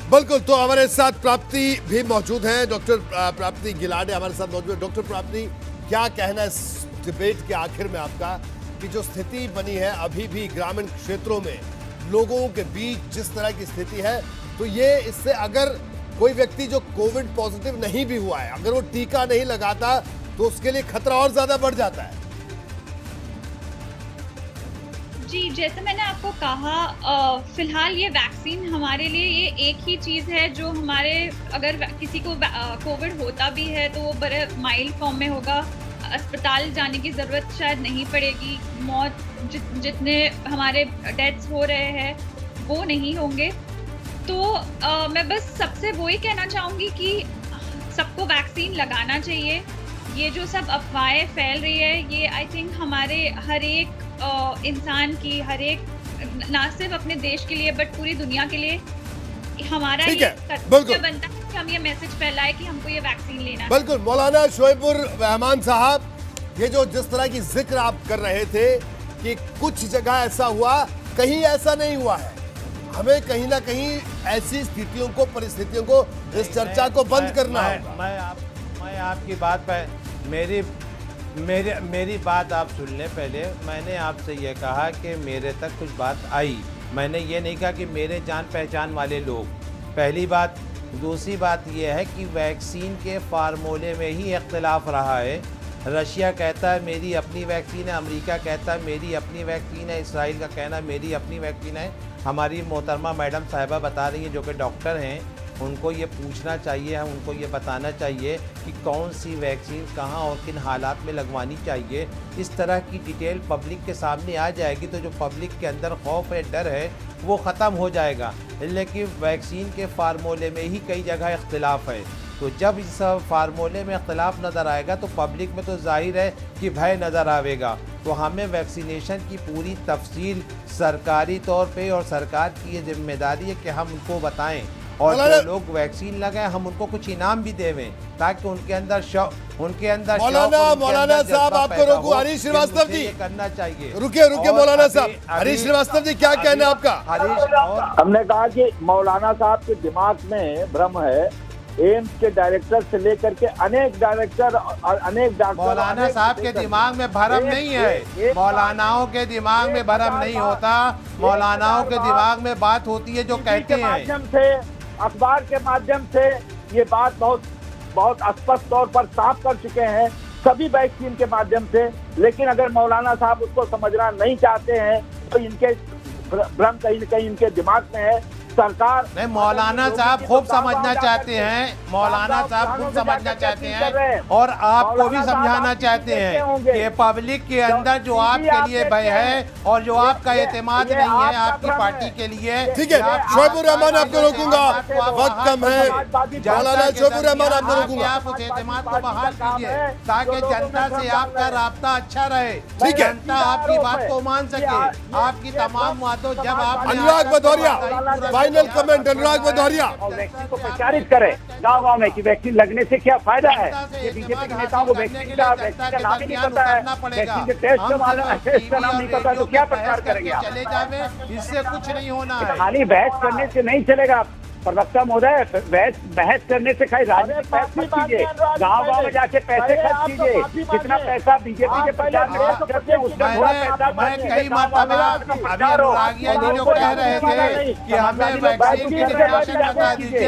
बिल्कुल, तो हमारे साथ प्राप्ति भी मौजूद हैं, डॉक्टर प्राप्ति गिलाडे हमारे साथ मौजूद है। डॉक्टर प्राप्ति, क्या कहना है इस डिबेट के आखिर में आपका, कि जो स्थिति बनी है अभी भी ग्रामीण क्षेत्रों में लोगों के बीच जिस तरह की स्थिति है, तो ये इससे अगर कोई व्यक्ति जो कोविड पॉजिटिव नहीं भी हुआ है, अगर वो टीका नहीं लगाता तो उसके लिए खतरा और ज्यादा बढ़ जाता है। जी, जैसे मैंने आपको कहा, फिलहाल ये वैक्सीन हमारे लिए ये एक ही चीज़ है जो हमारे, अगर किसी को कोविड होता भी है तो वो बड़े माइल्ड फॉर्म में होगा, अस्पताल जाने की ज़रूरत शायद नहीं पड़ेगी, मौत जितने हमारे डेथ्स हो रहे हैं वो नहीं होंगे। तो मैं बस सबसे वही कहना चाहूँगी कि सबको वैक्सीन लगाना चाहिए। ये जो सब अफवाहें फैल रही है, ये आई थिंक हमारे हर एक इंसान की, हर एक, ना सिर्फ अपने देश के लिए बट पूरी दुनिया के लिए हमारा ये कर्तव्य बनता है कि हम ये मैसेज फैलाए कि हमको ये वैक्सीन लेना है। बिल्कुल, मौलाना शोएबुर रहमान साहब, ये जो जिस तरह की जिक्र आप कर रहे थे कि कुछ जगह ऐसा हुआ, कहीं ऐसा नहीं हुआ है, हमें कहीं ना कहीं ऐसी स्थितियों को, परिस्थितियों को, इस चर्चा को बंद करना होगा। मैं आपकी बात पर मेरी बात आप सुन लें। पहले मैंने आपसे ये कहा कि मेरे तक कुछ बात आई, मैंने ये नहीं कहा कि मेरे जान पहचान वाले लोग। पहली बात। दूसरी बात यह है कि वैक्सीन के फार्मूले में ही इख्तिलाफ रहा है। रशिया कहता है मेरी अपनी वैक्सीन है, अमेरिका कहता है मेरी अपनी वैक्सीन है, इसराइल का कहना मेरी अपनी वैक्सीन है। हमारी मोहतरमा मैडम साहिबा बता रही हैं, जो कि डॉक्टर हैं, उनको ये पूछना चाहिए, हम उनको ये बताना चाहिए कि कौन सी वैक्सीन कहाँ और किन हालात में लगवानी चाहिए। इस तरह की डिटेल पब्लिक के सामने आ जाएगी तो जो पब्लिक के अंदर खौफ है, डर है, वो ख़त्म हो जाएगा। लेकिन वैक्सीन के फार्मूले में ही कई जगह इख्तिलाफ है, तो जब इस फार्मूले में इख्तिलाफ नज़र आएगा तो पब्लिक में तो जाहिर है कि भय नज़र आवेगा। तो हमें वैक्सीनेशन की पूरी तफसील सरकारी तौर पे, और सरकार की ये जिम्मेदारी है कि हम उनको बताएं, और जो लोग वैक्सीन लगाएं हम उनको कुछ इनाम भी देवें, ताकि उनके अंदर मौलाना साहब, आपको रोकू, हरीश श्रीवास्तव जी करना चाहिए। रुकिए मौलाना साहब, हरीश श्रीवास्तव जी क्या कहना है आपका? हरीश, हमने कहा कि मौलाना साहब के दिमाग में भ्रम है। एम्स के डायरेक्टर से लेकर के अनेक डायरेक्टर और अनेक डॉक्टर, मौलाना साहब के दिमाग में भ्रम नहीं है, मौलानाओं के दिमाग में भ्रम नहीं होता, मौलानाओं के दिमाग में बात होती है जो कहते हैं। माध्यम से, अखबार के माध्यम से ये बात बहुत स्पष्ट तौर पर साफ कर चुके हैं, सभी वैक्सीन के माध्यम से। लेकिन अगर मौलाना साहब उसको समझना नहीं चाहते हैं तो इनके भ्रम कहीं न कहीं इनके दिमाग में है। सरकार नहीं, मौलाना साहब खूब समझना चाहते हैं, मौलाना साहब खूब समझना चाहते हैं और आपको भी समझाना चाहते हैं कि पब्लिक के अंदर जो आपके लिए भय है और जो आपका एतमाद नहीं है आपकी पार्टी के लिए। ठीक है, शोएबुर रहमान आपको रोकूंगा, वक्त कम है। मौलाना शोएबुर रहमान आपको रोकूंगा। आप उस एतमाद को बहाल कीजिए ताकि जनता से आपका राब्ता अच्छा रहे, ठीक है, जनता आपकी बात को मान सके, आपकी तमाम बातों जब आप अनुराग भदौरिया, फाइनल कमेंट अनुराग भदौरिया। वैक्सीन को प्रचारित करें गाँव-गाँव में कि वैक्सीन लगने से क्या फायदा है। ये बीजेपी के नेताओं को वैक्सीन का नाम ही नहीं पता है, वैक्सीन के टेस्ट का नाम नहीं पता, तो क्या प्रचार करेंगे आप? चले जावे, इससे कुछ नहीं होना है। खाली बहस करने से नहीं चलेगा प्रवक्ता महोदय, बहस करने से खाली राजनीतिक बहस मत कीजिए, गाँव-गाँव में जाके पैसे खर्च कीजिए। जितना पैसा बीजेपी के प्रचार में खर्च करते हैं उसका थोड़ा पैसा मैं कई मरतबा अभी अनुरागिया जी जो कह रहे थे कि हमें वैक्सीन की डेफिनेशन बता दीजिए,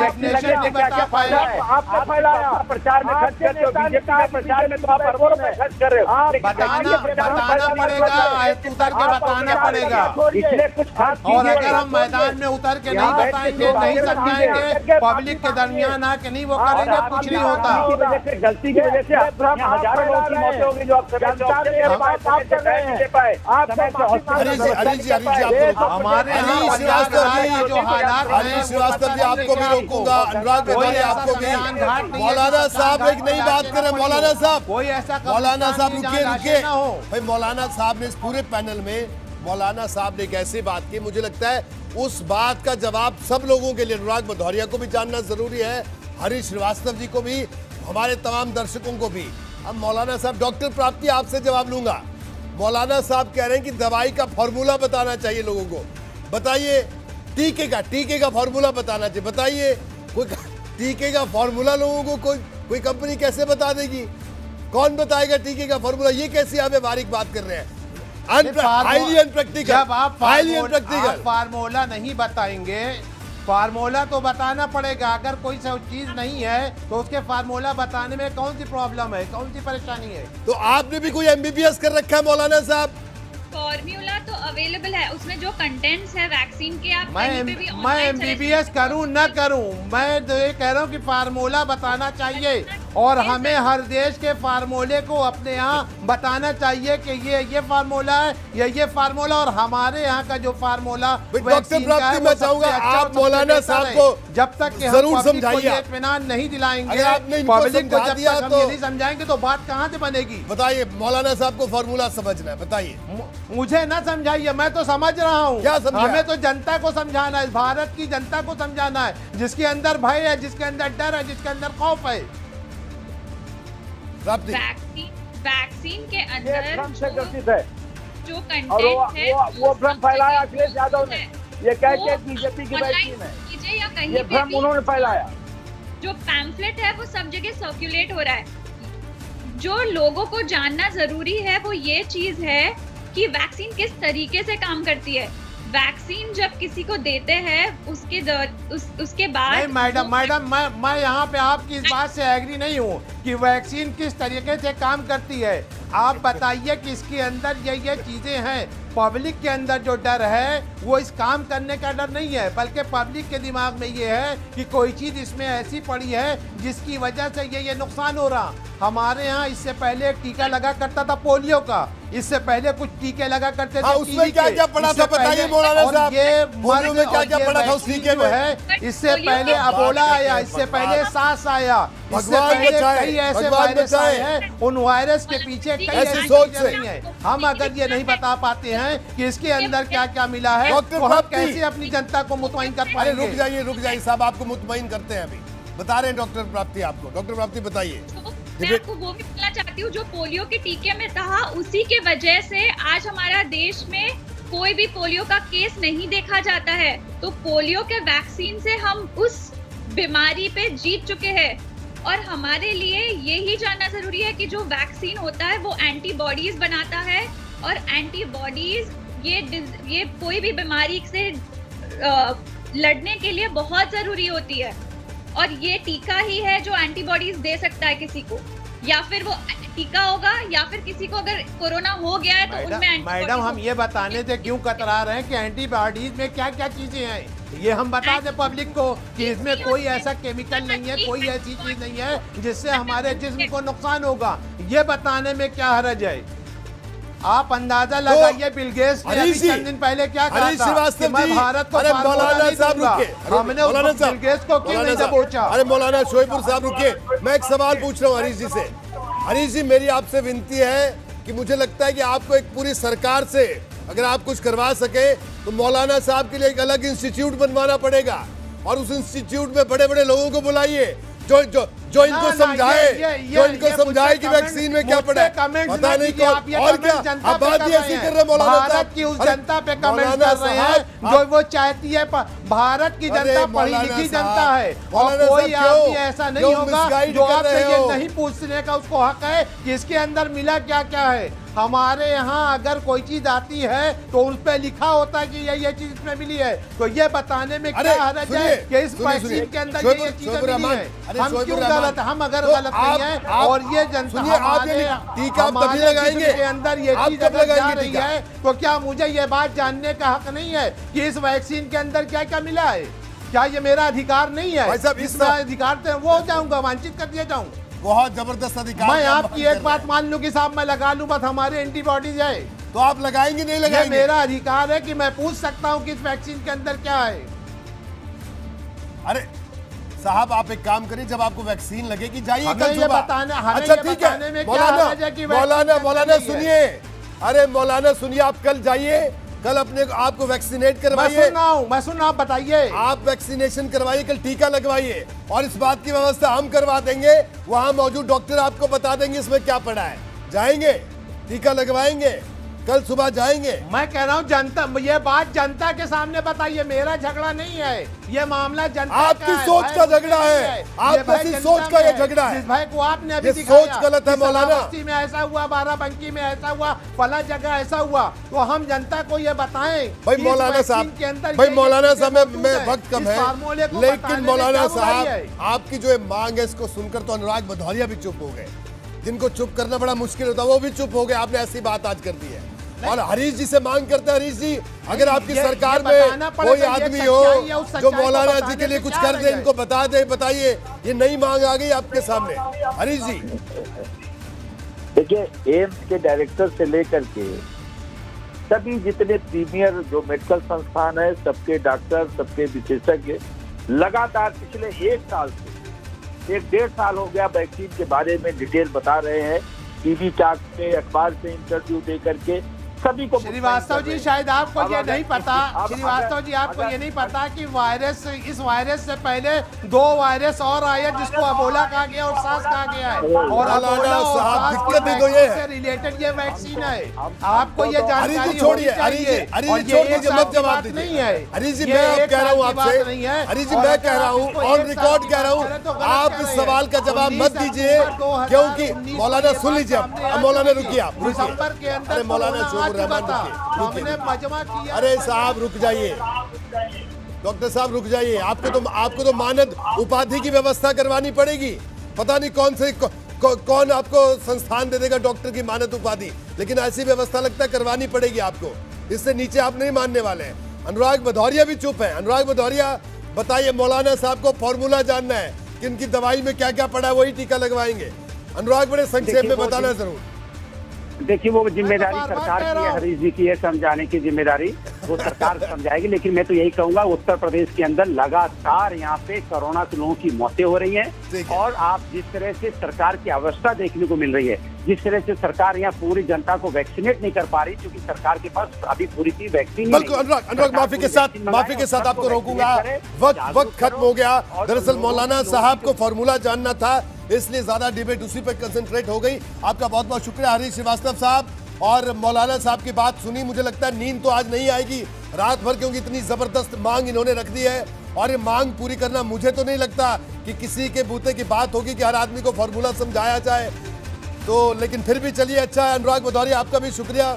डेफिनेशन नहीं बता पाए। आपने फैलाया प्रचार में खर्च करते हो, बीजेपी के प्रचार में तो आप अरबों रुपए खर्च कर रहे हो। बताना पड़ेगा, उतर के बताना पड़ेगा। इसलिए कुछ खास और अगर हम मैदान में उतर के नहीं बताएंगे, नहीं समझाएंगे, पब्लिक के दरमियान आके नहीं वो करेंगे, कुछ नहीं होता। गलती की वजह से हजारों लोगों की मौतें हो गई जो आप हमारे जो हालात हैं। श्रीवास्तव जी आपको भी रोकूंगा, अनुराग भदौरिया आपको भी। मौलाना साहब एक नई बात करें, मौलाना साहब, कोई ऐसा मौलाना साहब रुकिए भाई। मौलाना साहब ने इस पूरे पैनल में मौलाना साहब ने एक ऐसी बात की, मुझे लगता है उस बात का जवाब सब लोगों के लिए, अनुराग भदौरिया को भी जानना जरूरी है, हरीश श्रीवास्तव जी को भी, हमारे तमाम दर्शकों को भी। अब मौलाना साहब, डॉक्टर प्राप्ति आपसे जवाब लूंगा। मौलाना साहब कह रहे हैं कि दवाई का फॉर्मूला बताना चाहिए लोगों को। बताइए, टीके का फॉर्मूला बताना चाहिए। बताइए, कोई टीके का फॉर्मूला लोगों को कोई कंपनी कैसे बता देगी? कौन बताएगा टीके का फॉर्मूला? ये कैसी आप बारीक बात कर रहे हैं? Highly unpractical. जब आप फार्मूला नहीं बताएंगे, फार्मूला तो बताना पड़ेगा। अगर कोई चीज नहीं है तो उसके फार्मूला बताने में कौन सी प्रॉब्लम है, कौन सी परेशानी है? तो आपने भी कोई एमबीबीएस कर रखा है मौलाना साहब? फॉर्मूला तो अवेलेबल है, उसमें जो कंटेंट्स है वैक्सीन के, आप मैं एमबीबीएस करूं न करूं, मैं तो ये कह रहा हूं कि फार्मूला बताना चाहिए और हमें हर देश के फार्मूले को अपने यहाँ बताना चाहिए कि ये फार्मूला है या ये फार्मूला, और हमारे यहाँ का जो फार्मूला डॉक्टर प्राप्ति, मैं चाहूंगा आप मौलाना साहब को जब तक जरूर समझाइए, इत्मीनान नहीं दिलाएंगे, पब्लिक को जब तक नहीं समझाएंगे तो बात कहाँ से बनेगी? बताइए, मौलाना साहब को फार्मूला समझना है, बताइए। मुझे ना समझाइए, मैं तो समझ रहा हूँ। क्या समझा? हमें तो जनता को समझाना है, भारत की जनता को समझाना है, जिसके अंदर भय है, जिसके अंदर डर है, जिसके अंदर खौफ है। वैक्सीन के अंदर जो कंटेंट है वो भ्रम फैलाया अखिलेश यादव ने, ये कह के बीजेपी की वैक्सीन है, कीजिए या कहीं ये भ्रम उन्होंने फैलाया। जो पैम्फलेट है वो सब जगह सर्कुलेट हो रहा है। जो लोगों को जानना जरूरी है वो ये चीज है कि वैक्सीन किस तरीके से काम करती है। वैक्सीन जब किसी को देते हैं उसके बाद मैडम मैं यहाँ पे आपकी इस बात से एग्री नहीं हूँ कि वैक्सीन किस तरीके से काम करती है। आप बताइए कि इसके अंदर ये चीजें हैं। पब्लिक के अंदर जो डर है वो इस काम करने का डर नहीं है, बल्कि पब्लिक के दिमाग में ये है कि कोई चीज इसमें ऐसी पड़ी है जिसकी वजह से ये नुकसान हो रहा। हमारे यहाँ इससे पहले एक टीका लगा करता था पोलियो का, इससे पहले कुछ टीके लगा करते थे। उसमें क्या क्या पड़ा था बताइए मौलाना साहब? ये पोलियो में क्या क्या पड़ा था उस टीके में? है इससे पहले अबोला आया, इससे पहले सास आया, इससे पहले कई ऐसे वायरस आए हैं। उन वायरस के पीछे कई ऐसी चीजें नहीं है। हम अगर ये नहीं बता पाते हैं कि इसके अंदर क्या क्या मिला है तो हम कैसे अपनी जनता को मुतमईन कर पाएंगे? रुक जाइए साहब, आपको मुतमईन करते हैं, अभी बता रहे हैं डॉक्टर प्राप्ति आपको। डॉक्टर प्राप्ति बताइए। मैं आपको वो भी बोलना चाहती हूँ, जो पोलियो के टीके में था उसी के वजह से आज हमारा देश में कोई भी पोलियो का केस नहीं देखा जाता है। तो पोलियो के वैक्सीन से हम उस बीमारी पे जीत चुके हैं। और हमारे लिए यही जानना जरूरी है कि जो वैक्सीन होता है वो एंटीबॉडीज बनाता है, और एंटीबॉडीज ये कोई भी बीमारी से लड़ने के लिए बहुत जरूरी होती है, और ये टीका ही है जो एंटीबॉडीज दे सकता है किसी को। या फिर वो टीका होगा, या फिर किसी को अगर कोरोना हो गया है तो उनमें मैडम हम ये बताने से क्यों कतरा रहे हैं कि एंटीबॉडीज में क्या क्या चीजें हैं, ये हम बता दें पब्लिक को कि इसमें कोई ऐसा केमिकल नहीं है, कोई ऐसी चीज नहीं है जिससे हमारे जिस्म को नुकसान होगा। ये बताने में क्या हर्ज है? आप अंदाजा लगाइए बिल गेट्स ने अभी चंद दिन पहले क्या कहा था कि मैं भारत को फार्मूला नहीं दूंगा। हमने बिल गेट्स को क्यों नहीं दबोचा? अरे मौलाना शोएपुर साहब रुकिए, मैं एक सवाल पूछ रहा हूँ हरीश जी से। हरीश जी, मेरी आपसे विनती है कि मुझे लगता है कि आपको एक पूरी सरकार से अगर आप कुछ करवा सके तो मौलाना साहब के लिए एक अलग इंस्टीट्यूट बनवाना पड़ेगा और उस इंस्टीट्यूट में बड़े बड़े लोगों को बुलाइए जो इनको समझाए, जो इनको समझाए कि वैक्सीन में क्या पड़ा है। पता नहीं कौन और क्या आप बात ही ऐसी कर रहे हैं मौलाना साहब। भारत की उस जनता पे कमेंट कर रहे हैं जो वो चाहती है। भारत की जनता पढ़ी लिखी जनता है और कोई आदमी ऐसा नहीं होगा जो आपसे ये नहीं पूछने का उसको हक है कि इसके अंदर मिला क्या क्या है। हमारे यहाँ अगर कोई चीज आती है तो उस पर लिखा होता है कि ये चीज इसमें मिली है, तो ये बताने में क्या हर्ज है कि इस वैक्सीन के अंदर ये चीजें मिली है। हम क्यों गलत? हम अगर गलत नहीं है और ये जनता हमारे लगाएंगे के अंदर ये चीज अगर जा रही है तो क्या मुझे ये बात जानने का हक नहीं है कि इस वैक्सीन के अंदर क्या क्या मिला है? क्या ये मेरा अधिकार नहीं है? इसमें अधिकार तो वो जाऊंगा, वांछित कर दिया जाऊंगा। बहुत जबरदस्त अधिकार। मैं आपकी एक बात मान लूं कि साहब मैं लगा लूं, बस हमारे एंटीबॉडीज है तो आप लगाएंगे नहीं लगाएंगे? मेरा अधिकार है कि मैं पूछ सकता हूं कि इस वैक्सीन के अंदर क्या है। अरे साहब आप एक काम करिए, जब आपको वैक्सीन लगेगी जाइए कल ये बताने। अच्छा ठीक है मौलाना सुनिए, अरे मौलाना सुनिए, आप कल जाइए, कल अपने आपको वैक्सीनेट करवाइए। मैं सुन रहा हूं, बताइए। आप वैक्सीनेशन करवाइए, कल टीका लगवाइए और इस बात की व्यवस्था हम करवा देंगे। वहां मौजूद डॉक्टर आपको बता देंगे इसमें क्या पड़ा है। जाएंगे, टीका लगवाएंगे, कल सुबह जाएंगे। मैं कह रहा हूँ जनता, ये बात जनता के सामने बताइए, मेरा झगड़ा नहीं है, ये मामला जनता आपकी सोच का झगड़ा है, आपकी सोच का ये झगड़ा है। जिस भाई को आपने अभी सोच गलत है मौलाना। में ऐसा हुआ, बाराबंकी में ऐसा हुआ, फला जगह ऐसा हुआ, तो हम जनता को ये बताएं। भाई मौलाना साहब, भाई मौलाना साहब में वक्त कम है, लेकिन मौलाना साहब आपकी जो मांग है इसको सुनकर तो अनुराग भदौरिया भी चुप हो गए। जिनको चुप करना बड़ा मुश्किल होता है वो भी चुप हो गए। आपने ऐसी बात आज कर दी है। और हरीश जी से मांग करते हैं, हरीश जी अगर आपकी सरकार में कोई आदमी हो जो मौलाना जी के लिए कुछ कर दे, इनको बता दे, बताइए। ये नई मांग आ गई आपके सामने हरीश जी। देखिए, एम्स के डायरेक्टर से लेकर के सभी जितने प्रीमियर जो मेडिकल संस्थान है, सबके डॉक्टर, सबके विशेषज्ञ लगातार पिछले एक साल से 1.5 साल हो गया वैक्सीन के बारे में डिटेल बता रहे हैं। टीवी टॉक पे, अखबार से इंटरव्यू दे करके सभी को। श्रीवास्तव जी शायद आपको ये नहीं पता, श्रीवास्तव जी आपको ये नहीं पता कि वायरस, इस वायरस से पहले 2 वायरस और आए जिसको अबोला कहा गया और सास कहा गया है, और अबोला और दिक्कत भी तो ये है, रिलेटेड ये वैक्सीन है। आपको ये जानकारी छोड़िए, मत जवाब नहीं है। हरीश जी मैं कह रहा हूँ आपसे, हरीश जी मैं कह रहा हूँ ऑन रिकॉर्ड कह रहा हूँ, आप इस सवाल का जवाब मत दीजिए क्योंकि मौलाना सुन लीजिए आप। मौलाना रुकिए, आप दिसंबर के अंदर मौलाना हमने मजमा किया। अरे साहब रुक जाइए, डॉक्टर साहब रुक जाइए। आपको तो मानद उपाधि की व्यवस्था करवानी पड़ेगी। पता नहीं कौन आपको संस्थान दे देगा डॉक्टर की मानद उपाधि, लेकिन ऐसी व्यवस्था लगता है करवानी पड़ेगी आपको। इससे नीचे आप नहीं मानने वाले हैं। अनुराग भदौरिया भी चुप है। अनुराग भदौरिया बताइए, मौलाना साहब को फॉर्मूला जानना है कि इनकी दवाई में क्या क्या पड़ा है, वही टीका लगवाएंगे। अनुराग बड़े संक्षेप में बताना जरूर। देखिए, वो जिम्मेदारी सरकार की है, हरीश जी की है, समझाने की जिम्मेदारी वो सरकार समझाएगी। लेकिन मैं तो यही कहूंगा, उत्तर प्रदेश के अंदर लगातार यहाँ पे कोरोना के लोगों की मौतें हो रही हैं और आप जिस तरह से सरकार की अवस्था देखने को मिल रही है, जिस तरह से सरकार यहाँ पूरी जनता को वैक्सीनेट नहीं कर पा रही, क्योंकि सरकार के पास अभी पूरी की वैक्सीन। बिल्कुल अनुराग, माफी के साथ आपको रोकूंगा, वक्त खत्म हो गया। दरअसल मौलाना साहब को फॉर्मूला जानना था, इसलिए ज्यादा डिबेट उसी पर कंसंट्रेट हो गई। आपका बहुत बहुत शुक्रिया हरीश श्रीवास्तव साहब। और मौलाना साहब की बात सुनी, मुझे लगता है नींद तो आज नहीं आएगी रात भर, क्योंकि इतनी जबरदस्त मांग इन्होंने रख दी है। और ये मांग पूरी करना, मुझे तो नहीं लगता कि किसी के बूते की बात होगी कि हर आदमी को फॉर्मूला समझाया जाए तो, लेकिन फिर भी चलिए अच्छा है। अनुराग भदौरिया आपका भी शुक्रिया,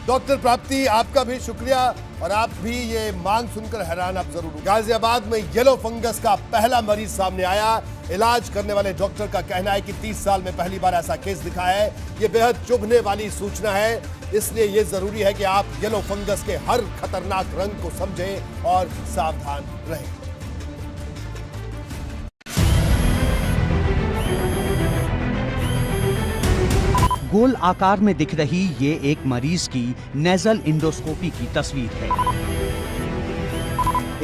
डॉक्टर प्राप्ति आपका भी शुक्रिया। और आप भी ये मांग सुनकर हैरान आप जरूर। गाजियाबाद में येलो फंगस का पहला मरीज सामने आया। इलाज करने वाले डॉक्टर का कहना है कि 30 साल में पहली बार ऐसा केस दिखा है। ये बेहद चुभने वाली सूचना है, इसलिए ये जरूरी है कि आप येलो फंगस के हर खतरनाक रंग को समझें और सावधान रहें। गोल आकार में दिख रही ये एक मरीज की नेजल इंडोस्कोपी की तस्वीर है।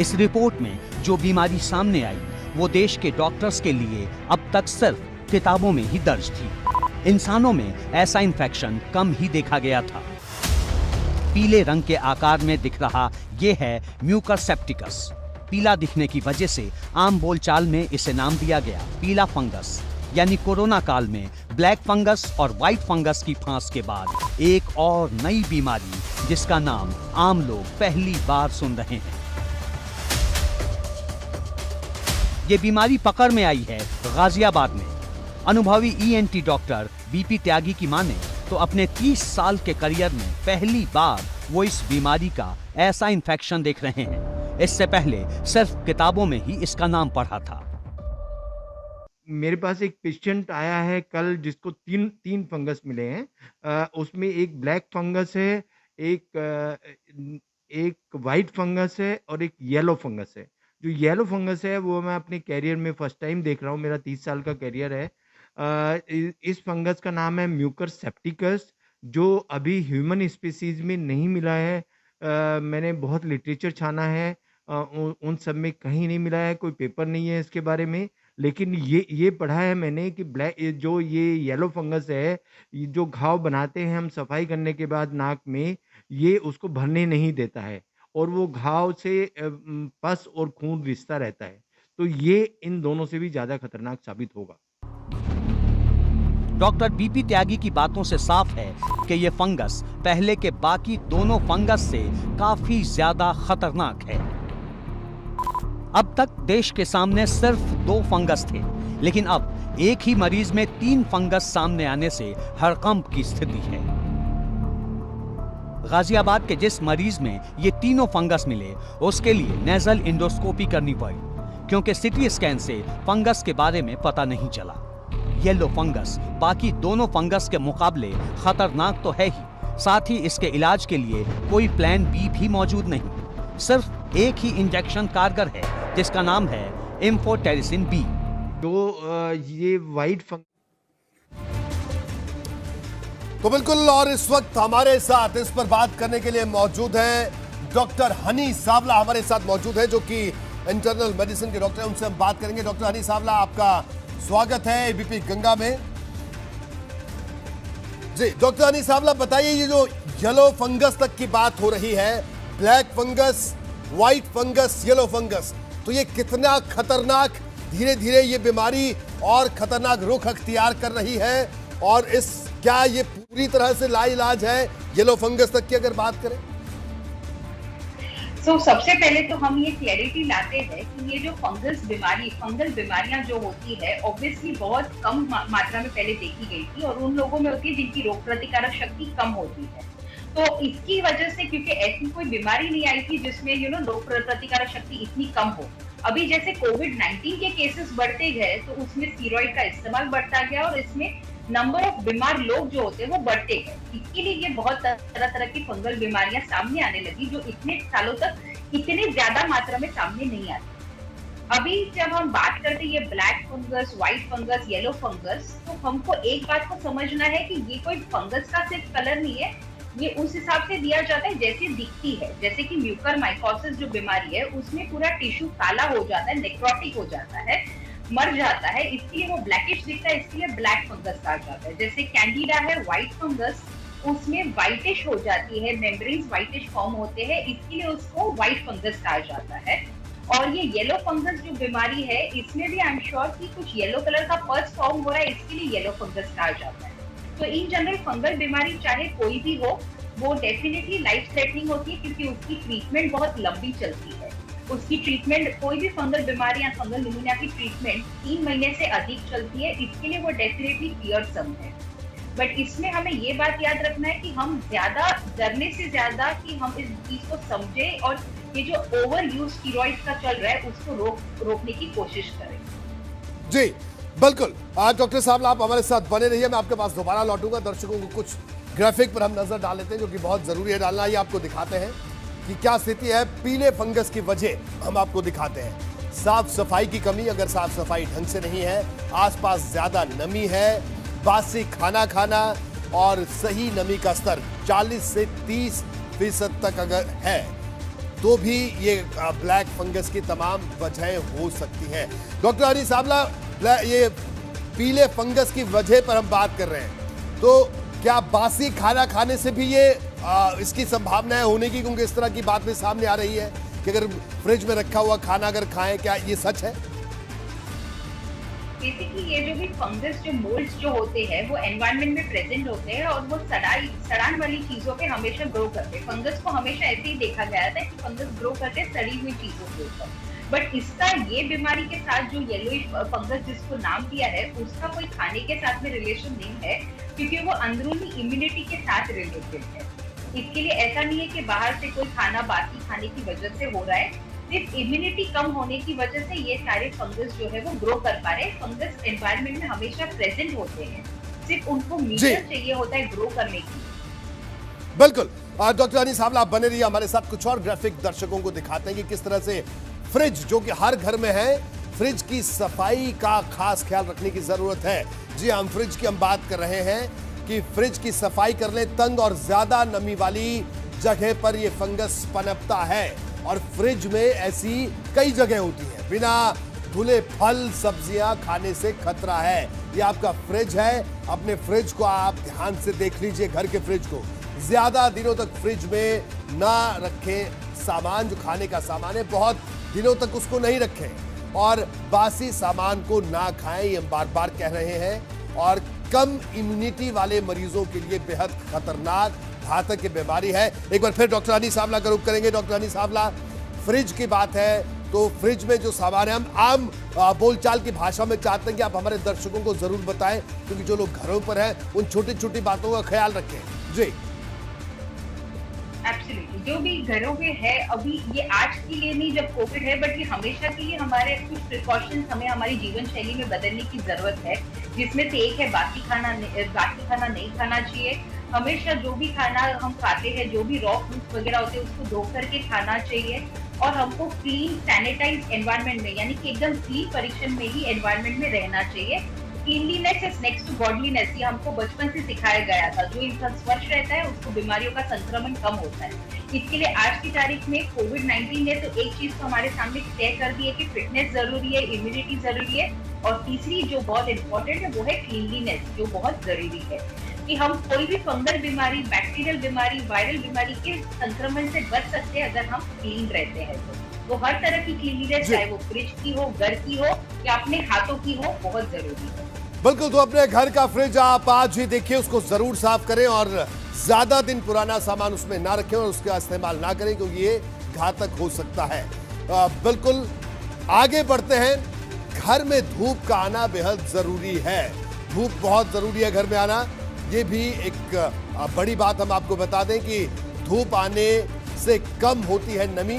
इस रिपोर्ट में जो बीमारी सामने आई वो देश के डॉक्टर्स के लिए अब तक सिर्फ किताबों में ही दर्ज थी। इंसानों में ऐसा इन्फेक्शन कम ही देखा गया था। पीले रंग के आकार में दिख रहा ये है म्यूकस सेप्टिकस। पीला दिखने की वजह से आम बोलचाल में इसे नाम दिया गया पीला फंगस। यानी कोरोना काल में ब्लैक फंगस और व्हाइट फंगस की फांस के बाद एक और नई बीमारी जिसका नाम आम लोग पहली बार सुन रहे हैं। ये बीमारी पकड़ में आई है गाजियाबाद में। अनुभवी ईएनटी डॉक्टर बीपी त्यागी की माने तो अपने 30 साल के करियर में पहली बार वो इस बीमारी का ऐसा इन्फेक्शन देख रहे हैं। इससे पहले सिर्फ किताबों में ही इसका नाम पढ़ा था। मेरे पास एक पेशेंट आया है कल जिसको तीन फंगस मिले हैं। उसमें एक ब्लैक फंगस है, एक वाइट फंगस है और एक येलो फंगस है। जो येलो फंगस है वो मैं अपने कैरियर में फर्स्ट टाइम देख रहा हूँ। मेरा 30 साल का कैरियर है। इस फंगस का नाम है म्यूकस सेप्टिकस, जो अभी ह्यूमन स्पीसीज में नहीं मिला है। मैंने बहुत लिटरेचर छाना है, उन सब में कहीं नहीं मिला है, कोई पेपर नहीं है इसके बारे में। लेकिन ये पढ़ा है मैंने कि ब्लैक जो ये येलो फंगस है, जो घाव बनाते हैं हम सफाई करने के बाद नाक में, ये उसको भरने नहीं देता है और वो घाव से पस और खून रिश्ता रहता है। तो ये इन दोनों से भी ज्यादा खतरनाक साबित होगा। डॉक्टर बीपी त्यागी की बातों से साफ है कि ये फंगस पहले के बाकी दोनों फंगस से काफी ज्यादा खतरनाक है। अब तक देश के सामने सिर्फ 2 फंगस थे, लेकिन अब एक ही मरीज में 3 फंगस सामने आने से हड़कंप की स्थिति है। गाजियाबाद के जिस मरीज में ये तीनों फंगस मिले उसके लिए नेजल इंडोस्कोपी करनी पड़ी, क्योंकि सीटी स्कैन से फंगस के बारे में पता नहीं चला। येलो फंगस बाकी दोनों फंगस के मुकाबले खतरनाक तो है ही, साथ ही इसके इलाज के लिए कोई प्लान बी भी मौजूद नहीं। सिर्फ एक ही इंजेक्शन कारगर है जिसका नाम है एम्फोटेरिसिन बी। तो ये वाइट फंगस तो बिल्कुल, और इस वक्त हमारे साथ इस पर बात करने के लिए मौजूद हैं डॉक्टर हनी सावला हमारे साथ मौजूद है, जो कि इंटरनल मेडिसिन के डॉक्टर हैं। उनसे हम बात करेंगे। डॉक्टर हनी सावला, आपका स्वागत है एबीपी गंगा में। जी डॉक्टर हनी सावला, बताइए, ये जो येलो फंगस तक की बात हो रही है, black fungus, white fungus, yellow fungus, तो ये कितना खतरनाक, धीरे धीरे ये बीमारी और खतरनाक रुख अख्तियार कर रही है, और क्या ये पूरी तरह से लाइलाज है येलो फंगस तक की अगर बात करें? सबसे पहले तो हम ये क्लैरिटी लाते हैं कि ये जो फंगल बीमारियां जो होती है ऑब्वियसली बहुत कम मात्रा में पहले देखी गई थी, और उन लोगों में होती है जिनकी रोग प्रतिकारक शक्ति कम होती है। तो इसकी वजह से, क्योंकि ऐसी कोई बीमारी नहीं आई थी जिसमें रोग प्रतिकारक शक्ति इतनी कम हो। अभी जैसे कोविड-19 के केसेस बढ़ते गए तो उसमें स्टीरॉइड का इस्तेमाल बढ़ता गया और इसमें नंबर ऑफ बीमार लोग जो होते हैं वो बढ़ते गए। इसके लिए ये बहुत तरह तरह की फंगल बीमारियां सामने आने लगी जो इतने सालों तक इतने ज्यादा मात्रा में सामने नहीं आती। अभी जब हम बात करते हैं ये black fungus, white fungus, yellow fungus, तो हमको एक बात को समझना है कि ये कोई फंगस का सिर्फ कलर नहीं है, ये उस हिसाब से दिया जाता है जैसे दिखती है। जैसे कि म्यूकरमाइकोसिस जो बीमारी है उसमें पूरा टिश्यू काला हो जाता है, नेक्रोटिक हो जाता है, मर जाता है, इसलिए वो ब्लैकिश दिखता है, इसलिए ब्लैक फंगस कहा जाता है। जैसे कैंडिडा है व्हाइट फंगस, उसमें व्हाइटिश हो जाती है, मेम्ब्रेन्स व्हाइटिश फॉर्म होते हैं, इसलिए उसको व्हाइट फंगस कहा जाता है। और ये येलो फंगस जो बीमारी है इसमें भी आई एम श्योर कि कुछ येलो कलर का पस फॉर्म हो रहा है, इसके लिए येलो फंगस कहा जाता है। तो इन जनरल फंगल बीमारी चाहे कोई भी हो, वो डेफिनेटली लाइफ थ्रेटनिंग होती है, क्योंकि उसकी ट्रीटमेंट बहुत लंबी चलती है। उसकी ट्रीटमेंट, कोई भी फंगल बीमारी या फंगल निमोनिया की ट्रीटमेंट 3 महीने से अधिक चलती है, इसके लिए वो डेफिनेटली फियरसम है। बट इसमें हमें ये बात याद रखना है कि हम ज्यादा डरने से ज्यादा कि हम इस चीज को समझे और ये जो ओवर यूज स्टीरॉइड्स का चल रहा है उसको रोकने की कोशिश करें। जी बिल्कुल। डॉक्टर साहब आप हमारे साथ बने रहिए, मैं आपके पास दोबारा लौटूंगा। दर्शकों को कुछ ग्राफिक पर हम नजर डाल लेते हैं जो कि बहुत जरूरी है डालना। ये आपको दिखाते हैं कि क्या स्थिति है पीले फंगस की वजह। हम आपको दिखाते हैं साफ सफाई की कमी, अगर साफ सफाई ढंग से नहीं है, आसपास ज्यादा नमी है, बासी खाना खाना और सही नमी का स्तर 40 से 30% तक अगर है तो भी ये ब्लैक फंगस की तमाम वजहें हो सकती हैं। डॉक्टर हनी सावला, ये पीले फंगस की वजह पर हम बात कर रहे हैं, तो क्या बासी खाना खाने से भी ये इसकी संभावना है होने की? क्योंकि इस तरह की बात भी सामने आ रही है कि अगर फ्रिज में रखा हुआ खाना अगर खाएं, क्या ये सच है? बेसिकली ये जो भी फंगस जो मोल्ड्स जो होते हैं वो एनवायरनमेंट में प्रेजेंट होते हैं और वो सड़ान वाली चीजों पे हमेशा ग्रो करते हैं। फंगस को हमेशा ऐसे ही देखा गया था कि फंगस ग्रो करते हैं सड़ी हुई चीजों के ऊपर, बट इसका ये बीमारी के साथ जो येलोइश फंगस जिसको नाम दिया है उसका कोई खाने के साथ में रिलेशन नहीं है, क्योंकि वो अंदरूनी इम्यूनिटी के साथ रिलेटेड है। इसके लिए ऐसा नहीं है कि बाहर से कोई खाना बासी खाने की वजह से हो रहा है, सिर्फ इम्यूनिटी कम होने की वजह से ये सारे फंगस जो है वो ग्रो कर पा रहे हैं। फंगस एनवायरनमेंट में हमेशा प्रेजेंट होते हैं, सिर्फ उनको मीडियम चाहिए होता है ग्रो करने की। बिल्कुल। डॉक्टर हनी सावला आप बने रहिए हमारे साथ। कुछ और ग्राफिक दर्शकों को दिखाते हैं कि किस तरह से फ्रिज जो कि हर घर में है, फ्रिज की सफाई का खास ख्याल रखने की जरूरत है। जी हम फ्रिज की हम बात कर रहे हैं कि फ्रिज की सफाई कर ले। तंग और ज्यादा नमी वाली जगह पर यह फंगस पनपता है और फ्रिज में ऐसी कई जगह होती है। बिना धुले फल सब्जियां खाने से खतरा है। ये आपका फ्रिज है, अपने फ्रिज को आप ध्यान से देख लीजिए। घर के फ्रिज को ज्यादा दिनों तक फ्रिज में ना रखें। सामान जो खाने का सामान है बहुत दिनों तक उसको नहीं रखें और बासी सामान को ना खाएं, ये हम बार बार कह रहे हैं। और कम इम्यूनिटी वाले मरीजों के लिए बेहद खतरनाक घातक की बीमारी है। एक बार फिर डॉक्टर हनी सावला का रुख करेंगे। डॉक्टर हनी सावला, फ्रिज की बात है तो फ्रिज में जो सामान है, हम आम बोलचाल की भाषा में चाहते हैं कि आप हमारे दर्शकों को जरूर बताएं, क्योंकि जो लोग घरों पर हैं उन छोटी छोटी बातों का ख्याल रखें। जी एब्सोल्युटली, जो भी घरों में है अभी, ये आज के लिए नहीं जब कोविड है, बट ये हमेशा के लिए हमारे कुछ प्रिकॉशंस हमें हमारी जीवन शैली में बदलने की जरूरत है, जिसमें से एक है बासी खाना नहीं खाना चाहिए। हमेशा जो भी खाना हम खाते हैं, जो भी रॉ फ्रूट्स वगैरह होते हैं, उसको धो करके खाना चाहिए और हमको क्लीन सैनिटाइज एनवायरनमेंट में, यानी कि एकदम क्लीन परीक्षण में ही एनवायरनमेंट में रहना चाहिए। Cleanliness is next to godliness, ये हमको बचपन से सिखाया गया था। जो इंसान स्वच्छ रहता है उसको बीमारियों का संक्रमण कम होता है। इसके लिए आज की तारीख में कोविड-19 ने तो एक चीज तो हमारे सामने तय कर दी है कि फिटनेस जरूरी है, इम्यूनिटी जरूरी है, और तीसरी जो बहुत इंपॉर्टेंट है वो है क्लीनलीनेस, जो बहुत जरूरी है कि हम कोई भी फंगल बीमारी, बैक्टीरियल बीमारी, वायरल बीमारी के संक्रमण से बच सकते हैं अगर हम क्लीन रहते हैं। तो हर तरह की क्लीनलीनेस, चाहे वो फ्रिज की हो, घर की हो या अपने हाथों की हो, बहुत जरूरी है। बिल्कुल। तो अपने घर का फ्रिज आप आज ही देखिए, उसको जरूर साफ करें और ज्यादा दिन पुराना सामान उसमें ना रखें और उसका इस्तेमाल ना करें, क्योंकि ये घातक हो सकता है। बिल्कुल आगे बढ़ते हैं। घर में धूप का आना बेहद जरूरी है। धूप बहुत जरूरी है घर में आना। ये भी एक बड़ी बात हम आपको बता दें कि धूप आने से कम होती है नमी,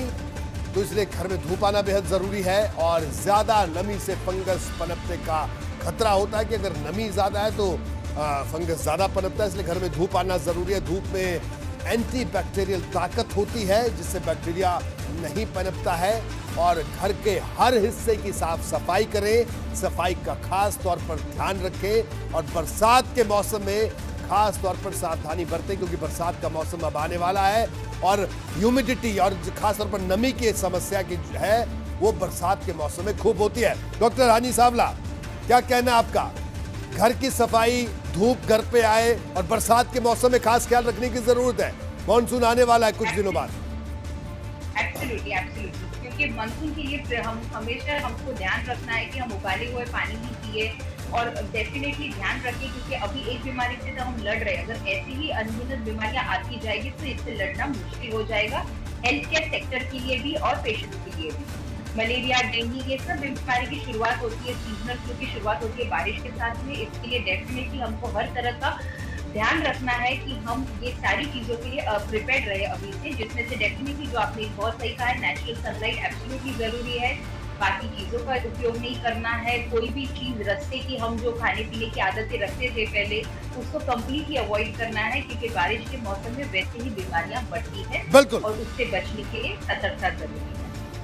तो इसलिए घर में धूप आना बेहद जरूरी है। और ज्यादा नमी से फंगस पनपने का खतरा होता है कि अगर नमी ज्यादा है तो फंगस ज्यादा पनपता है, इसलिए घर में धूप आना जरूरी है। धूप में एंटी बैक्टीरियल ताकत होती है जिससे बैक्टीरिया नहीं पनपता है। और घर के हर हिस्से की साफ सफाई करें, सफाई का खास तौर पर ध्यान रखें और बरसात के मौसम में खास तौर पर सावधानी बरतें, क्योंकि बरसात का मौसम अब आने वाला है और ह्यूमिडिटी और खास तौर पर नमी की समस्या की है वो बरसात के मौसम में खूब होती है। डॉक्टर हनी सावला, क्या कहना है आपका? घर की सफाई, धूप घर पे आए और बरसात के मौसम में खास ख्याल रखने की जरूरत है। मानसून आने वाला है कुछ दिनों बाद। एब्सोल्युटली, क्योंकि मानसून के लिए हम हमेशा हमको ध्यान रखना है कि हम उबाले हुए पानी ही पिए और डेफिनेटली ध्यान रखें, क्योंकि अभी एक बीमारी से तो हम लड़ रहे हैं, अगर ऐसी ही अनगिनत बीमारियां आती जाएगी तो इससे लड़ना मुश्किल हो जाएगा, हेल्थ केयर सेक्टर के लिए भी और पेशेंट्स के लिए भी। मलेरिया, डेंगू, ये सब बीमारी की शुरुआत होती है, सीजनल फ्लू की शुरुआत होती है बारिश के साथ में। इसके लिए डेफिनेटली हमको हर तरह का ध्यान रखना है कि हम ये सारी चीजों के लिए प्रिपेयर्ड रहे अभी से, जिसमें से डेफिनेटली जो आपने बहुत सही कहा है, नेचुरल सनलाइट एब्सोल्युटली जरूरी है। बाकी चीजों का उपयोग नहीं करना है। कोई भी चीज रास्ते की हम जो खाने पीने की आदतें रखते थे पहले, उसको कम्प्लीटली अवॉइड करना है, क्योंकि बारिश के मौसम में वैसे ही बीमारियां बढ़ती है। बिल्कुल। और उससे बचने के लिए सतर्कता जरूरी है।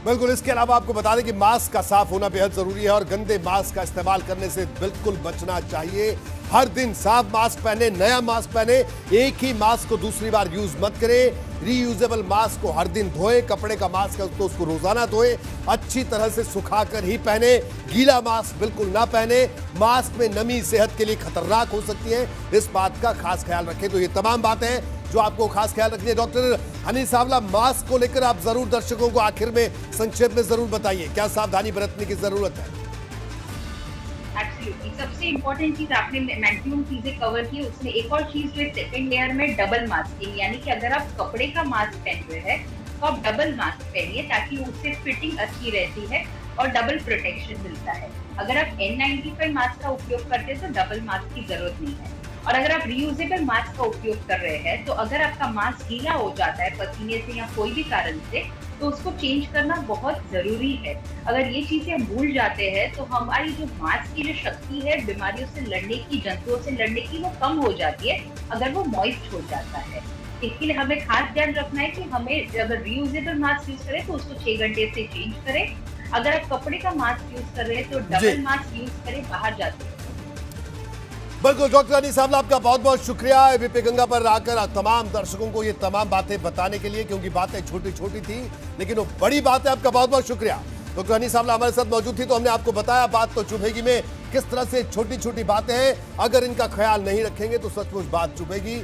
बिल्कुल। इसके अलावा आपको बता दें कि मास्क का साफ होना बेहद जरूरी है और गंदे मास्क का इस्तेमाल करने से बिल्कुल बचना चाहिए। हर दिन साफ मास्क पहने, नया मास्क पहने, एक ही मास्क को दूसरी बार यूज मत करें। रीयूजेबल मास्क को हर दिन धोए, कपड़े का मास्क है तो उसको रोजाना धोए, अच्छी तरह से सुखाकर ही पहने, गीला मास्क बिल्कुल ना पहने। मास्क में नमी सेहत के लिए खतरनाक हो सकती है, इस बात का खास ख्याल रखें। तो ये तमाम बातें जो आपको खास ख्याल रखनी है। डॉक्टर हनी सावला, मास्क को लेकर आप जरूर दर्शकों को आखिर में संक्षेप में जरूर बताइए, क्या सावधानी बरतने की जरूरत है? एब्सोल्युटली, सबसे इम्पोर्टेंट चीज आपने मैक्सिमम चीजें कवर की। उसमें एक और चीज जो है सेकंड लेयर में डबल मास्किंग, यानी कि अगर आप कपड़े का मास्क पहन रहे हैं तो आप डबल मास्क पहनिए, ताकि उससे फिटिंग अच्छी रहती है और डबल प्रोटेक्शन मिलता है। अगर आप N95 मास्क का उपयोग करते हैं तो डबल मास्क की जरूरत नहीं है। और अगर आप रीयूजेबल मास्क का उपयोग कर रहे हैं तो अगर आपका मास्क गीला हो जाता है पसीने से या कोई भी कारण से, तो उसको चेंज करना बहुत जरूरी है। अगर ये चीजें हम भूल जाते हैं तो हमारी जो मास्क की जो शक्ति है बीमारियों से लड़ने की, जंतुओं से लड़ने की, वो कम हो जाती है अगर वो मॉइस्ट हो जाता है। इसके लिए हमें खास ध्यान रखना है कि हमें अगर रीयूजेबल मास्क यूज करें तो उसको 6 घंटे से चेंज करें। अगर आप कपड़े का मास्क यूज कर रहे हैं तो डबल मास्क यूज करें बाहर जाते हैं। बिल्कुल। डॉक्टर हनी सावला, आपका बहुत बहुत शुक्रिया एबीपी गंगा पर आकर तमाम दर्शकों को ये तमाम बातें बताने के लिए, क्योंकि बातें छोटी छोटी थी लेकिन वो बड़ी बात है। आपका बहुत बहुत शुक्रिया। डॉक्टर हनी सावला हमारे साथ मौजूद थी तो हमने आपको बताया बात तो चुभेगी में किस तरह से छोटी छोटी बातें हैं, अगर इनका ख्याल नहीं रखेंगे तो सचमुच बात चुभेगी।